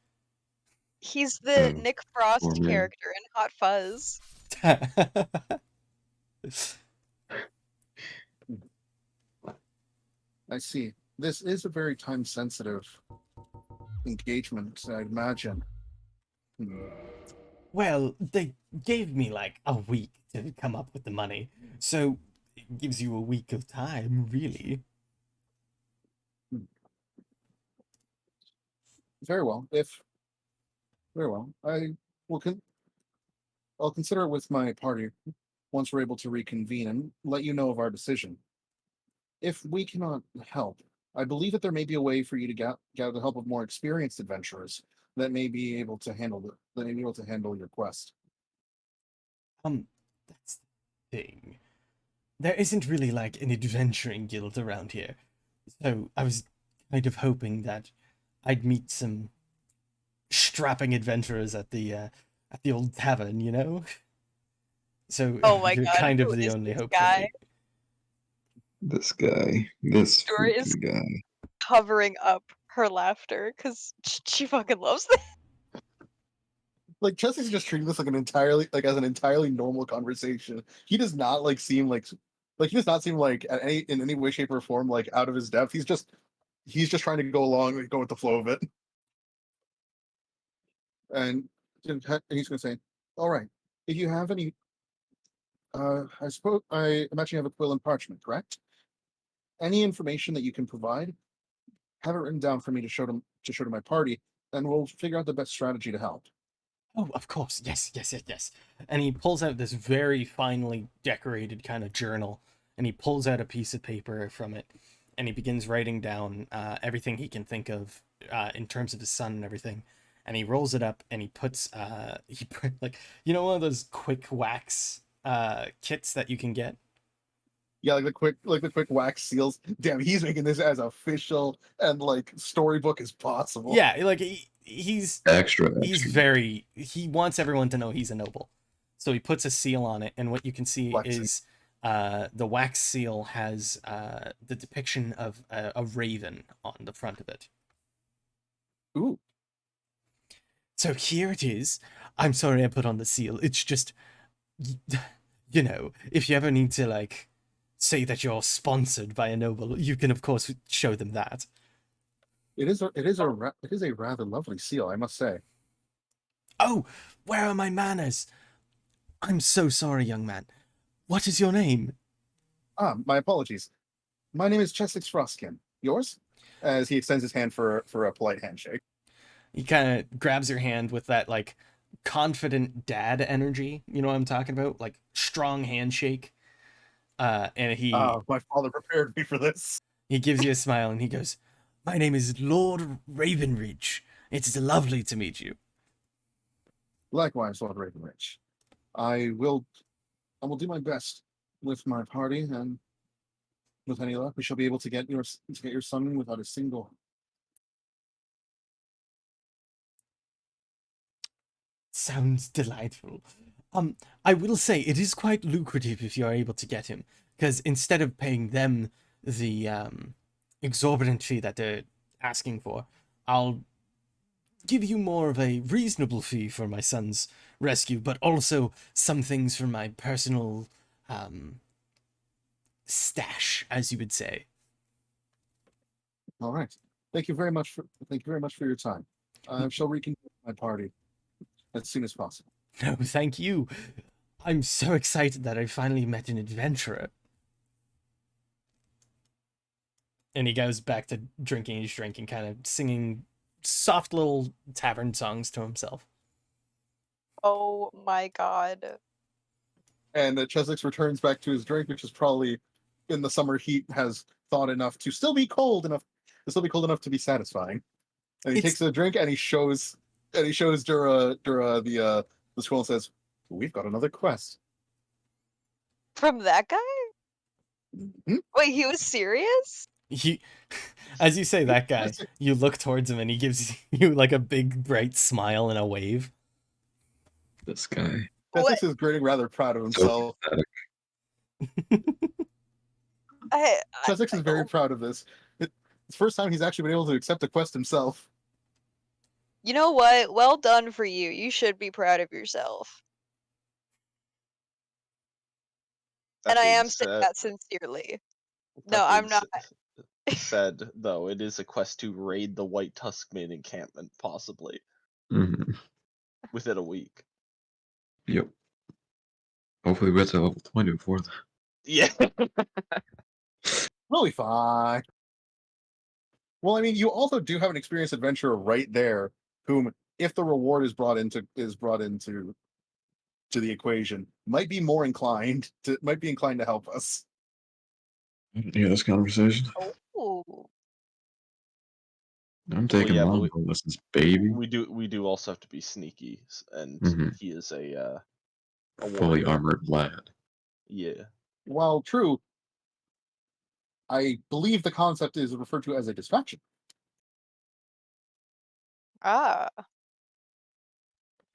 He's the Oh, Nick Frost poor man. character in Hot Fuzz. I see. This is a very time sensitive engagement, I'd imagine. Well, they gave me like a week to come up with the money, so it gives you a week of time, really. Very well. Very well. I'll consider it with my party once we're able to reconvene and let you know of our decision. If we cannot help, I believe that there may be a way for you to gather the help of more experienced adventurers that may be able to handle your quest. That's the thing. There isn't really like an adventuring guild around here, so I was kind of hoping that I'd meet some strapping adventurers at the old tavern, you know. So Oh my you're God, kind of who the is only this hope guy? for me. This Dora is- freaking guy. Covering up her laughter because she fucking loves this. Chelsea's just treating this as an entirely normal conversation. He does not seem he does not seem like in any way, shape, or form out of his depth. He's just trying to go along and go with the flow of it. And he's gonna say, all right, if you have any I imagine you have a quill and parchment, correct? Any information that you can provide, have it written down for me to show to my party, and we'll figure out the best strategy to help. Oh, of course. Yes, yes, yes, yes. And he pulls out this very finely decorated kind of journal, and he pulls out a piece of paper from it, and he begins writing down everything he can think of in terms of his son and everything. And he rolls it up, and he puts like one of those quick wax kits that you can get. Yeah, like the quick wax seals. Damn, he's making this as official and like storybook as possible. Yeah, like he's Extra. he wants everyone to know he's a noble. So he puts a seal on it, and what you can see Flexing. is the wax seal has the depiction of a raven on the front of it. Ooh, So here it is. I'm sorry I put on the seal. It's just, if you ever need to like say that you're sponsored by a noble, you can of course show them that. it is a rather lovely seal, I must say. Oh, where are my manners? I'm so sorry, young man. What is your name? My apologies. My name is Chessex Frostkin. Yours? As he extends his hand for a polite handshake. He kind of grabs your hand with that like confident dad energy. You know what I'm talking about? Like strong handshake. And My father prepared me for this. he gives you a smile and he goes, "My name is Lord Ravenridge. It's lovely to meet you." Likewise, Lord Ravenrich. I will do my best with my party, and with any luck, we shall be able to get your son without a single. Sounds delightful. I will say it is quite lucrative if you are able to get him, because instead of paying them the exorbitant fee that they're asking for, I'll give you more of a reasonable fee for my son's rescue, but also some things from my personal stash, as you would say. All right. Thank you very much for your time. I shall reconvene my party as soon as possible. No, thank you. I'm so excited that I finally met an adventurer. And he goes back to drinking his drink and kind of singing soft little tavern songs to himself. Oh my god. And Chessex returns back to his drink, which is probably in the summer heat has thawed enough to still be cold enough to be satisfying. And he takes a drink and he shows Dura the scroll and says, "We've got another quest." From that guy? Mhm. Wait, he was serious? He, as you say that guy, you look towards him and he gives you like a big bright smile and a wave. This guy. What? Chessex is grinning rather proud of So himself. pathetic. Chessex is very proud of this. It's the first time he's actually been able to accept a quest himself. You know what? Well done for you. You should be proud of yourself. And I am saying that sincerely. No, I'm not. Said though, it is a quest to raid the White Tuskman encampment, possibly Hmm. within a week. Yep. Hopefully we get to level 20 before that. Yeah. Really fine. Well, I mean, you also do have an experienced adventurer right there, whom, if the reward is brought into the equation, might be inclined to help us. Yeah, this conversation. Oh. I'm taking yeah, but long this baby. We do also have to be sneaky, and Mhm. he is a Fully warrior. armored lad. Yeah. While true, I believe the concept is referred to as a distraction. Ah.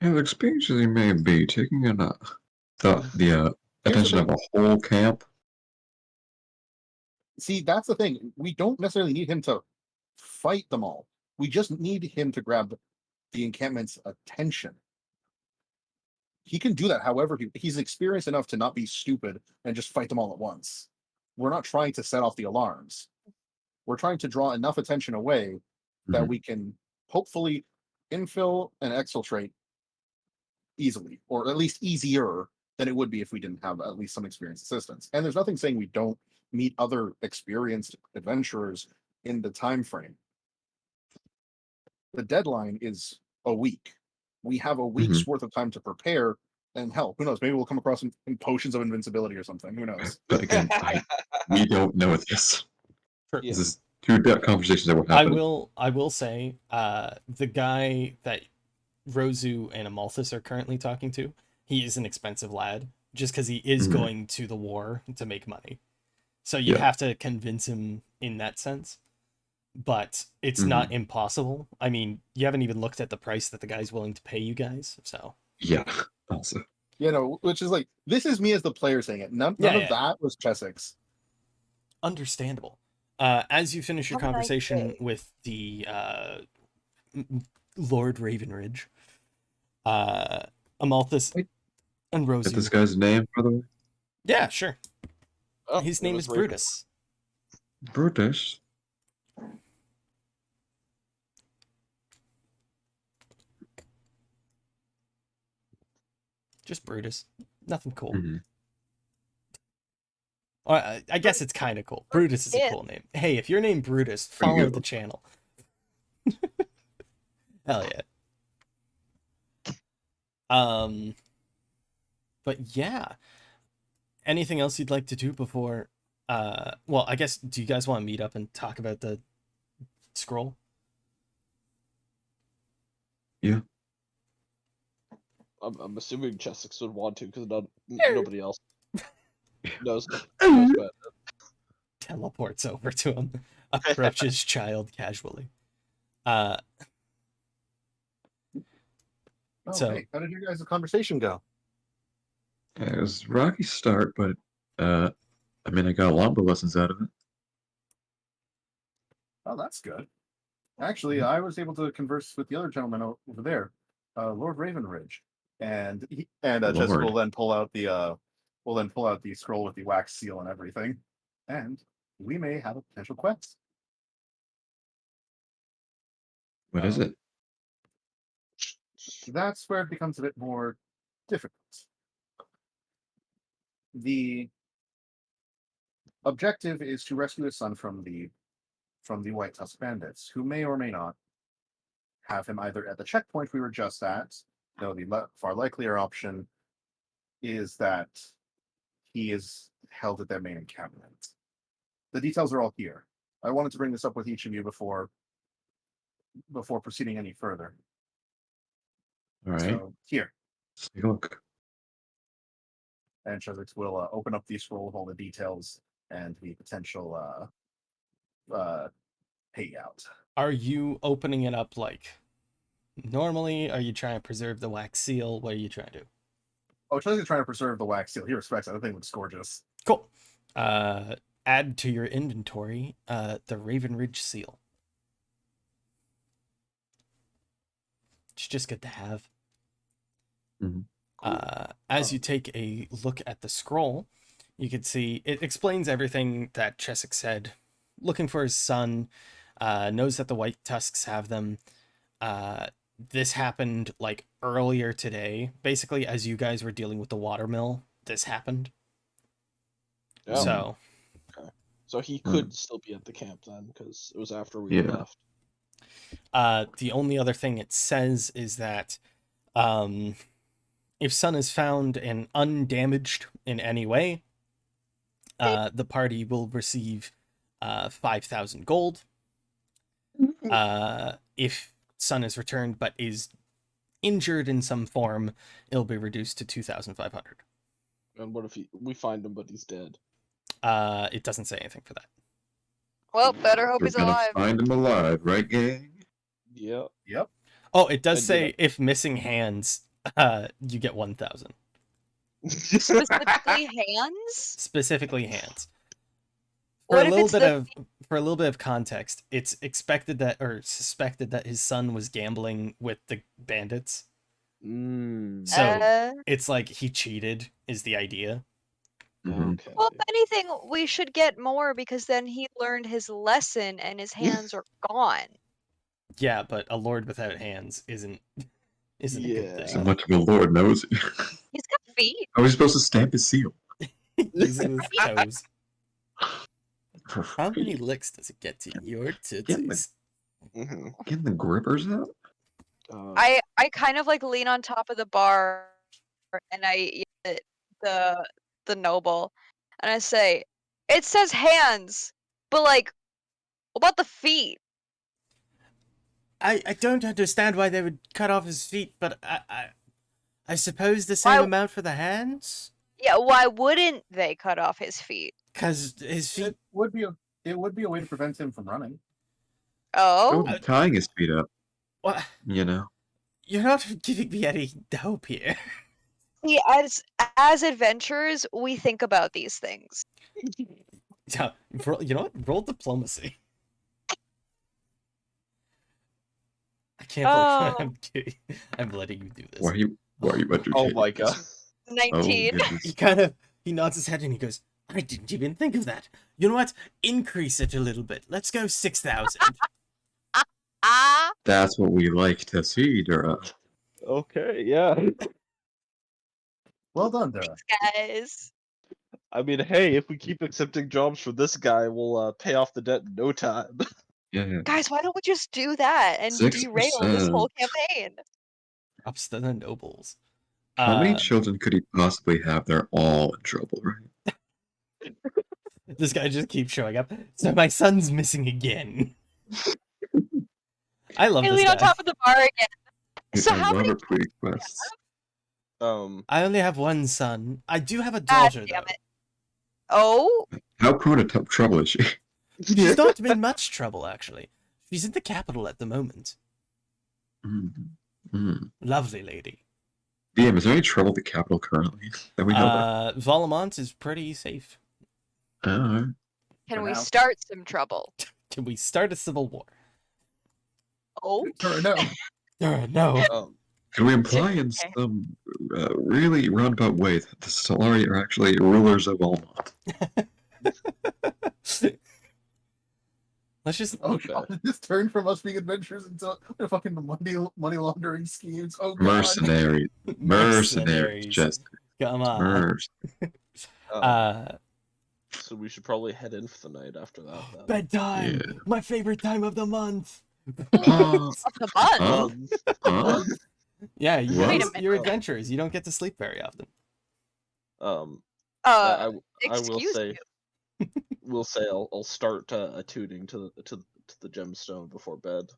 As experienced as he may be, taking in the attention of a whole camp. See, that's the thing. We don't necessarily need him to fight them all. We just need him to grab the encampment's attention. He can do that. However, he's experienced enough to not be stupid and just fight them all at once. We're not trying to set off the alarms. We're trying to draw enough attention away that Mhm. we can hopefully infill and exfiltrate easily, or at least easier than it would be if we didn't have at least some experienced assistance. And there's nothing saying we don't meet other experienced adventurers in the time frame. The deadline is a week. we have a week's worth of time to prepare. And hell, who knows? Maybe we'll come across some potions of invincibility or something. Who knows? But again, we don't know this. True. Yeah. This is two conversations that were I happening. will say, the guy that Rozu and Amalthus are currently talking to, he is an expensive lad, just because he is Mhm. going to the war to make money. So you Yeah. have to convince him in that sense. But it's not impossible. I mean, you haven't even looked at the price that the guy's willing to pay you guys, so Yeah. Also. You know, which is like, this is me as the player saying it. None Yeah, of yeah. that was Chessex. understandable. As you finish your Have a nice conversation day. with the Lord Ravenridge, Amalthus Wait. and Is Rosie. this guy's name, by the way? Yeah, sure. Oh, His it name was is Raven. Brutus. Brutus. Just Brutus. Nothing cool. Mhm. Or, I guess it's kind of cool. Brutus is a Yeah. cool name. Hey, if you're named Brutus, Pretty follow good. the channel. Hell yeah. But yeah. Anything else you'd like to do before? Well, I guess. Do you guys want to meet up and talk about the scroll? Yeah. I'm assuming Chessex would want to because nobody else knows about it. Teleports over to him, approaches child casually. Oh, So- hey, how did your guys' conversation go? It was a rocky start, but I mean, I got longbow lessons out of it. Oh, that's good. Actually, I was able to converse with the other gentleman over there, Lord Ravenridge, and Jessica Lord. will then pull out the scroll with the wax seal and everything, and we may have a potential quest. What is it? That's where it becomes a bit more difficult. The objective is to rescue his son from the White Tusk bandits, who may or may not have him either at the checkpoint we were just at. No, the far likelier option is that he is held at their main encampment. The details are all here. I wanted to bring this up with each of you before proceeding any further. All right. So here, Let's take a look. and Chessex will open up the scroll with all the details and the potential payout. Are you opening it up like normally? Are you trying to preserve the wax seal? What are you trying to do? Oh, Chessex is trying to preserve the wax seal. He respects it. I think it looks gorgeous. Cool. Add to your inventory the Ravenridge seal. It's just good to have. Mhm. As you take a look at the scroll, you can see it explains everything that Chessex said. Looking for his son, knows that the White Tusks have them. This happened like earlier today. Basically, as you guys were dealing with the watermill, this happened. Oh, So, so he could still be at the camp then because it was after we Yeah. left. the only other thing it says is that if son is found and undamaged in any way, the party will receive 5,000 gold. If son is returned but is injured in some form, it'll be reduced to 2,500. And what if we find him but he's dead? It doesn't say anything for that. Well, better hope We're he's gonna alive. find him alive, right, gang? Yeah. Yep. Oh, it does I do say that. if missing hands, you get 1,000. Specifically hands? Specifically hands. For What a if little it's bit the of for a little bit of context, it's expected that or suspected that his son was gambling with the bandits. Mm, So it's like he cheated is the idea. Mhm. okay. well, if anything, we should get more because then he learned his lesson and his hands are gone. Yeah, but a lord without hands isn't a good Yeah. So thing. much of a lord knows. He's got feet. How are we supposed to stamp his seal? Using his toes. For How many free. licks does it get to your Get the- titties? Mhm. Getting the grippers out? I kind of like lean on top of the bar, and I yell at the noble, and I say, "It says hands, but like, what about the feet?" I don't understand why they would cut off his feet, but I suppose the same Why- amount for the hands? Yeah, why wouldn't they cut off his feet? Because his feet... It would be a way to prevent him from running. Oh, Oh, tying his feet up, What? you know. You're not giving me any hope here. see, as adventurers, we think about these things. Yeah, you know what? Roll diplomacy. I can't believe I'm letting you do this. Why are you entertaining Oh my god. this? Oh 19. goodness. He nods his head and he goes, I didn't even think of that. You know what? Increase it a little bit. Let's go 6,000. Ah, That's what we like to see, Dura. Okay, yeah. Well done, Dara. guys. I mean, hey, if we keep accepting jobs for this guy, we'll pay off the debt in no time. Yeah. Guys, why don't we just do that and 6%. derail this whole campaign? Ups to the nobles. How many children could he possibly have? They're all in trouble, right? This guy just keeps showing up. So my son's missing again. I love I this lean guy. on top of the bar again. So I how many? love our requests. I only have one son. I do have a God daughter, damn though. it. Oh, How prone to trouble is she? She's not in much trouble, actually. She's in the capital at the moment. Lovely lady. DM, is there any trouble at the capital currently that we know about? Valamont is pretty safe. Alright. can For we now. start some trouble? Can we start a civil war? Oh, Or no. No. Can we imply in Okay. some really roundabout way that the Solari are actually rulers of Almont? Let's just... Oh Okay. god, this turned from us being adventurers into fucking money laundering schemes. Oh god. Mercenaries. Mercenaries, Jessica. Come on. Mercs. So we should probably head in for the night after that. Then. Bedtime! Yeah. My favorite time of the month! Huh? of the month. Huh? Huh? Yeah, you Wait a guys, minute. you're adventurers. You don't get to sleep very often. I will Excuse say, you. we'll say I'll start attuning to the gemstone before bed.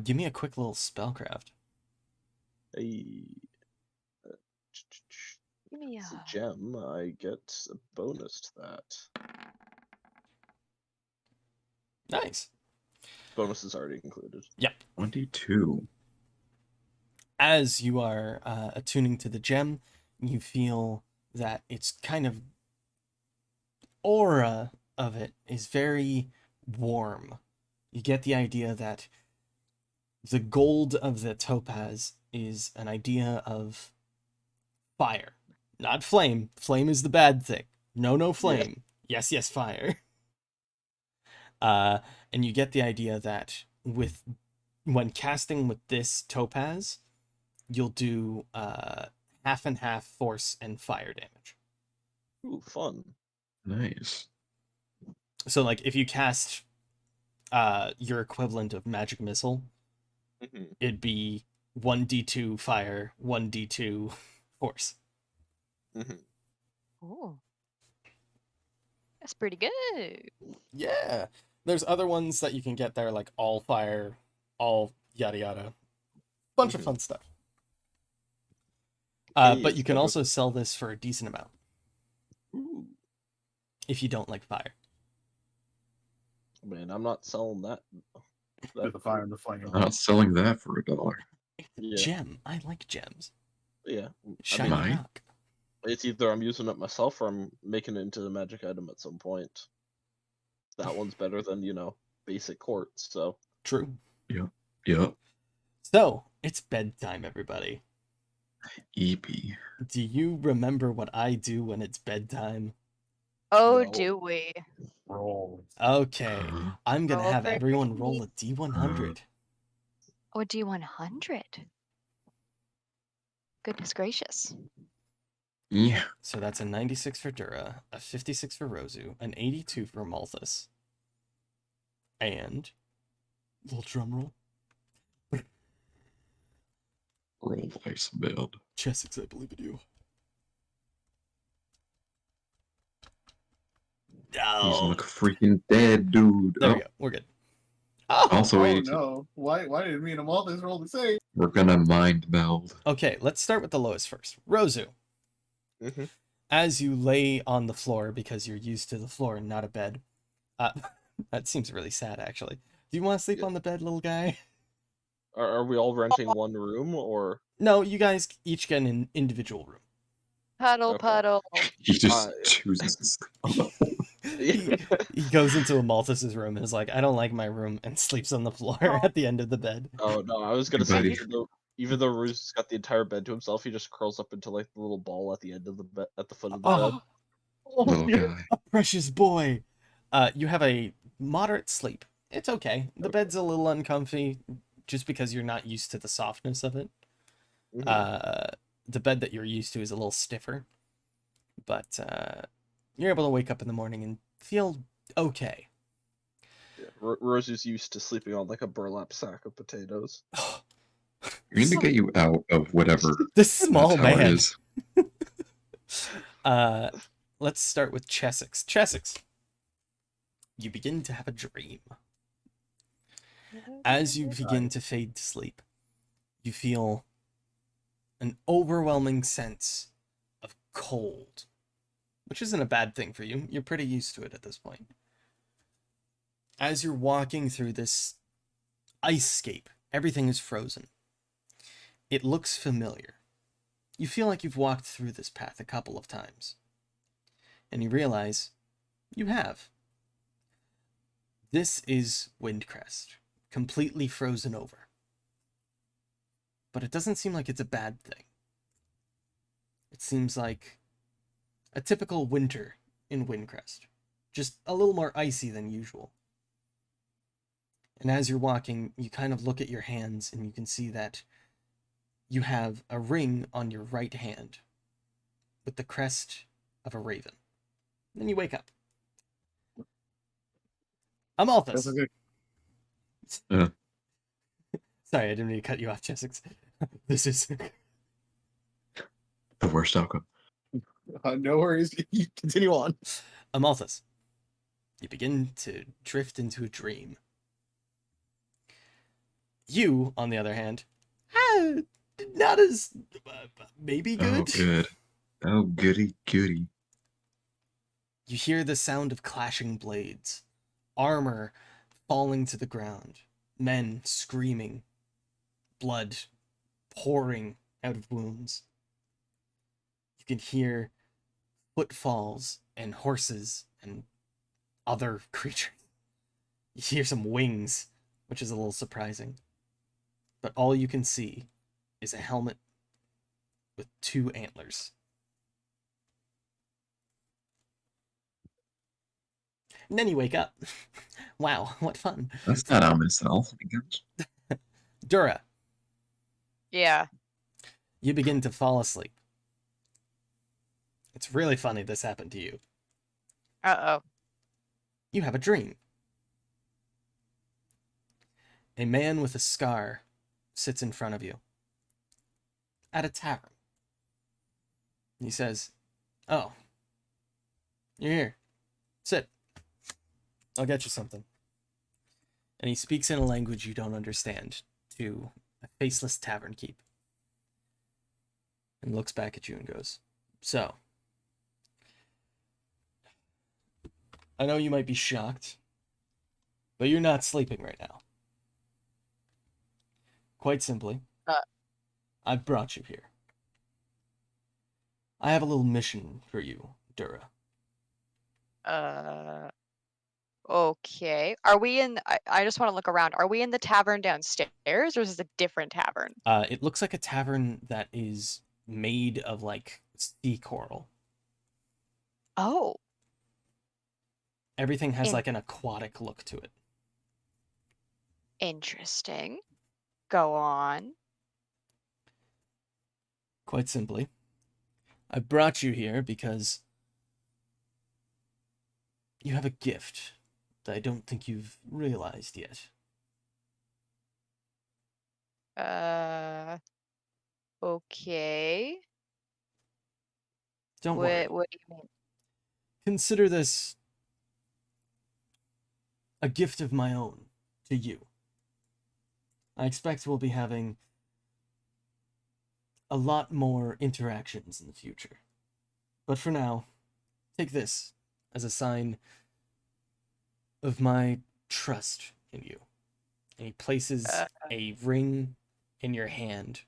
Give me a quick little spellcraft. Hey, Give me it's a a- gem. I get a bonus to that. Nice. Bonus is already included. 22. As you are attuning to the gem, you feel that it's kind of... aura of it is very warm. You get the idea that the gold of the topaz is an idea of fire. Not flame. Flame is the bad thing. No flame. Yes, fire. And you get the idea that when casting with this topaz, you'll do half and half force and fire damage. Ooh, fun. Nice. So like if you cast your equivalent of magic missile, Mhm. it'd be 1d2 fire, 1d2 force. Ooh. That's pretty good. Yeah. There's other ones that you can get there, like all fire, all yada yada. Bunch of fun stuff. Hey, But it's you can better- also sell this for a decent amount Ooh, if you don't like fire. man, I'm not selling that. With the fire and the flame. I'm not selling that for $1. Yeah, Gem. I like gems. yeah. Shiny Mine? rock. It's either I'm using it myself or I'm making it into a magic item at some point. That one's better than, basic quartz, so. True. Yup. So, it's bedtime, everybody. EP. Do you remember what I do when it's bedtime? Oh, No. do we? Roll. Okay. I'm gonna Roll have for everyone roll a Disney. D100. Oh, D100. Goodness gracious. Yeah. So that's a 96 for Dura, a 56 for Rosu, an 82 for Malthus, and little drum roll, Roll ice build. Chessex, I believe in you. He's Oh, like freaking dead, dude. there Oh, we go. We're good. Oh, also, Oh we need to, no! Why did me and Amalthus roll the same? we're gonna mind meld. okay. Let's start with the lowest first. Rozu, Mhm. as you lay on the floor because you're used to the floor and not a bed. Uh, that seems really sad, actually. Do you want to sleep Yeah. on the bed, little guy? Are we all renting one room or? No, you guys each get an individual room. Puddle, Okay. puddle. He just Uh, chooses. he goes into Amalthus's room and is like, I don't like my room, and sleeps on the floor at the end of the bed. Oh no, I was gonna say Buddy. even though Ruse has got the entire bed to himself, he just curls up into like the little ball at the end of the bed, at the foot of the bed. Oh, Little guy. a precious boy. You have a moderate sleep. It's okay. The bed's a little uncomfy just because you're not used to the softness of it. Mhm. The bed that you're used to is a little stiffer, but you're able to wake up in the morning and feel okay. Yeah, Rose is used to sleeping on like a burlap sack of potatoes. We need to get you out of whatever This small tower man. is. Let's start with Chessex. Chessex, you begin to have a dream. As you begin to fade to sleep, you feel an overwhelming sense of cold, which isn't a bad thing for you. You're pretty used to it at this point. As you're walking through this icescape, everything is frozen. It looks familiar. You feel like you've walked through this path a couple of times. And you realize you have. This is Windcrest, completely frozen over. But it doesn't seem like it's a bad thing. It seems like a typical winter in Windcrest, just a little more icy than usual. And as you're walking, you kind of look at your hands and you can see that you have a ring on your right hand with the crest of a raven. Then you wake up. Amalthus. That's a good. Sorry, I didn't mean to cut you off, Chessex. This is The worst outcome. No worries. You continue on. Amalthus. You begin to drift into a dream. You, on the other hand, not as maybe good. Oh, good. Oh, goody, goody. You hear the sound of clashing blades, armor falling to the ground, men screaming, blood pouring out of wounds. You can hear footfalls and horses and other creatures. You hear some wings, which is a little surprising. But all you can see is a helmet with 2 antlers. And then you wake up. Wow, what fun. That's not ominous at all. Dura, Yeah. you begin to fall asleep. It's really funny this happened to you. Uh-oh. You have a dream. A man with a scar sits in front of you at a tavern. He says, "Oh, you're here. Sit. I'll get you something." And he speaks in a language you don't understand to a faceless tavern keep. And looks back at you and goes, "So, I know you might be shocked, but you're not sleeping right now. Quite simply, I've brought you here. I have a little mission for you, Dura." Okay. Are we in? I just want to look around. Are we in the tavern downstairs, or is this a different tavern? It looks like a tavern that is made of like sea coral. Oh. Everything has In- like an aquatic look to it. Interesting. Go on. Quite simply, I brought you here because you have a gift that I don't think you've realized yet. Okay. Don't worry. What do you mean? Consider this a gift of my own to you. I expect we'll be having a lot more interactions in the future. But for now, take this as a sign of my trust in you. And he places a ring in your hand.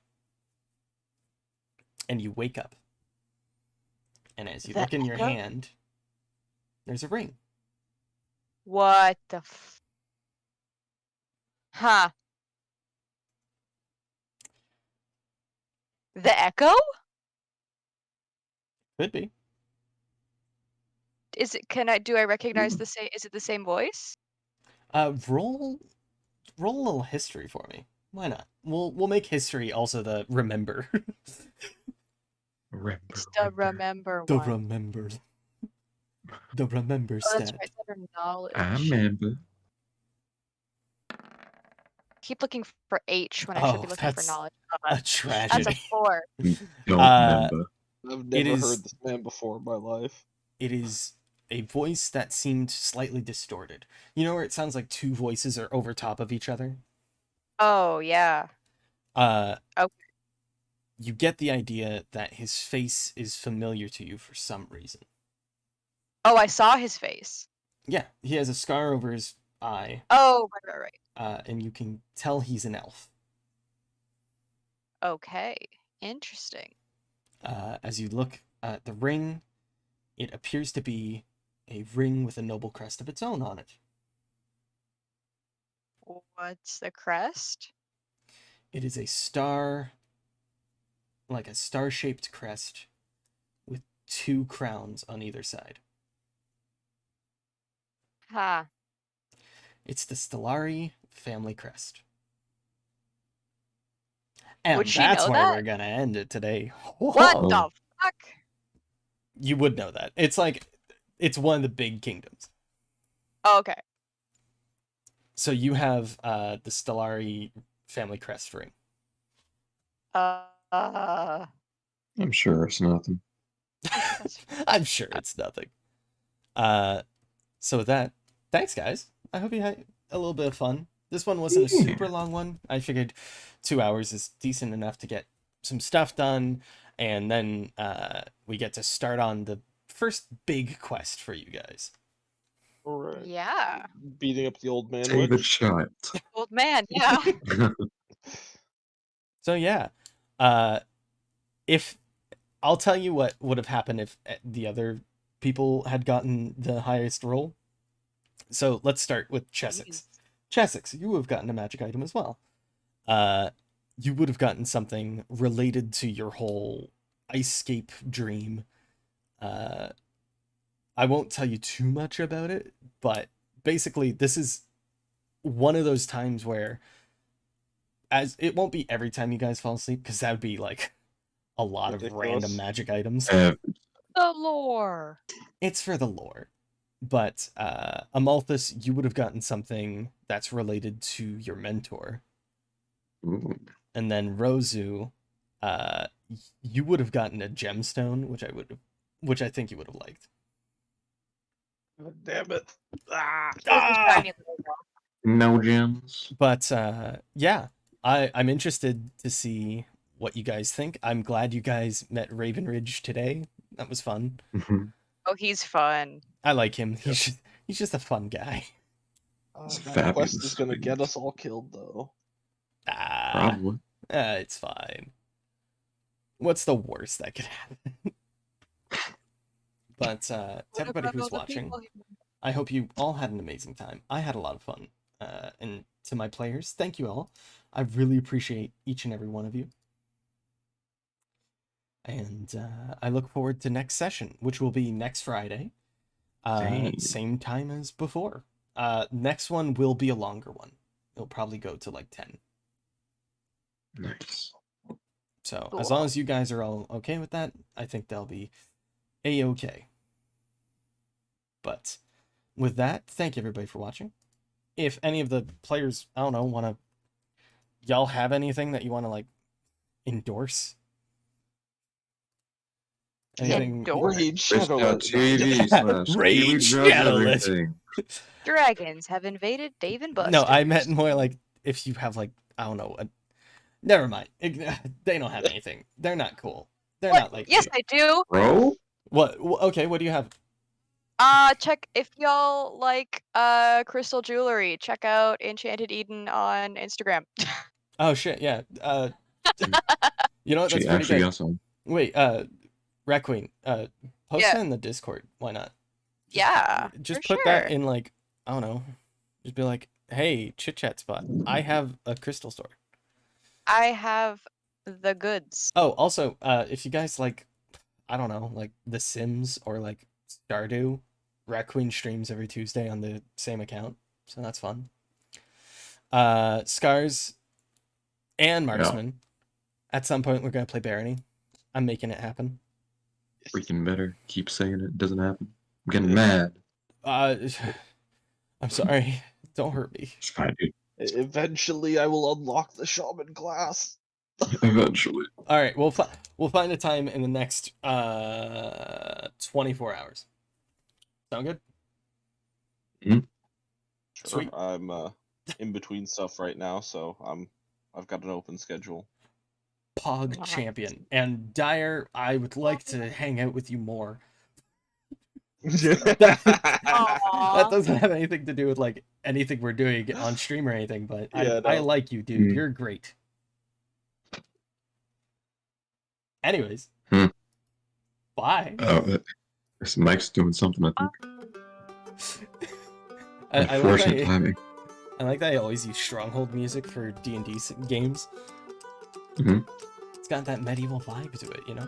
And you wake up. And as you The look in your echo? hand, there's a ring. What the Huh. The echo? Could be. Do I recognize the same, is it the same voice? Roll a little history for me. Why not? We'll make history also the remember. It's the remember The one. remember. The remember Oh, that's stat. right. It's under knowledge. I remember. Keep looking for H when I should Oh, be looking for that's knowledge. a That's a tragedy. 4. Don't Uh, remember. I've It never is- heard this man before in my life. It is a voice that seemed slightly distorted. You know where it sounds like two voices are over top of each other? Oh, yeah. Okay. You get the idea that his face is familiar to you for some reason. Oh, I saw his face. Yeah, he has a scar over his eye, Oh, right. and you can tell he's an elf. Okay. Interesting. As you look at the ring, it appears to be a ring with a noble crest of its own on it. What's the crest? It is a star, like a star-shaped crest, with 2 crowns on either side. Ha. It's the Stellari family crest. And Would she that's know where that? we're gonna end it today. What Oh. the fuck? You would know that. It's like, it's one of the big kingdoms. Oh, okay. So you have the Stellari family crest ring. I'm sure it's nothing. I'm sure it's nothing. So with that, thanks guys. I hope you had a little bit of fun. This one wasn't a Yeah. super long one. I figured 2 hours is decent enough to get some stuff done, and then we get to start on the first big quest for you guys. Alright. Yeah. Beating up the old man Save a witch. child. Old man, yeah. So yeah, if I'll tell you what would have happened if the other people had gotten the highest roll. So let's start with Chessex. Chessex, you would have gotten a magic item as well. You would have gotten something related to your whole Icescape dream. I won't tell you too much about it, but basically this is one of those times where, as it won't be every time you guys fall asleep, because that would be like a lot of Ridiculous. random magic items. The lore. It's for the lore. But Amalthus, you would have gotten something that's related to your mentor. Ooh. And then Rozu, you would have gotten a gemstone, which I think you would have liked. God damn it. Ah! It was a shiny little girl. No gems. But yeah, I'm interested to see what you guys think. I'm glad you guys met Ravenridge today. That was fun. Oh, he's fun. I like him. He's just a fun guy. It's That quest is fabulous. gonna get us all killed though. Probably. It's fine. What's the worst that could happen? But to What everybody about who's all the watching, people who- I hope you all had an amazing time. I had a lot of fun. And to my players, thank you all. I really appreciate each and every one of you. And I look forward to next session, which will be next Friday. Same time as before. Next one will be a longer one. It'll probably go to like 10. Nice. So Cool. as long as you guys are all okay with that, I think they'll be a-okay. But with that, thank you everybody for watching. If any of the players, I don't know, y'all have anything that you want to like endorse Anything? Door. Raid Search Shadow. out TV / Raid Kiwi Judge Shadowless. everything. Dragons have invaded Dave and Buster's. No, I meant more like if you have like I don't know. Never mind. They don't have anything. They're not cool. They're What? not like Yes, I do. Bro? What? Okay, what do you have? Check if y'all like crystal jewelry. Check out Enchanted Eden on Instagram. Oh shit, yeah. You know what? That's She pretty actually good. got some. Wait, Rat Queen, post Yeah. that in the Discord. Why not? Yeah, Just for put that sure. in like I don't know. Just be like, hey, chit chat spot. I have a crystal store. I have the goods. Oh, also, if you guys like, I don't know, like The Sims or like Stardew, Rat Queen streams every Tuesday on the same account, so that's fun. Scars and Marksman. At some point, we're gonna play Barony. I'm making it happen. Freaking better. Keep saying it doesn't happen. I'm getting mad. I'm sorry. Don't hurt me. It's fine, dude. Eventually, I will unlock the shaman class. Eventually. All right, we'll find a time in the next 24 hours. Sound good? Sure. Sweet. I'm in between stuff right now, so I've got an open schedule. Pog champion and Dyer. I would like to hang out with you more. That Aww. doesn't have anything to do with like anything we're doing on stream or anything, but Yeah, I no. like you, dude. Mm. You're great. Anyways, bye. Oh, this Mike's doing something, I think. Unfortunate timing. I like that I always use Stronghold music for D&D games. Mhm. It's got that medieval vibe to it, you know?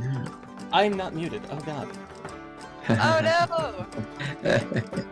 Yeah. I'm not muted. Oh god. Oh no! no!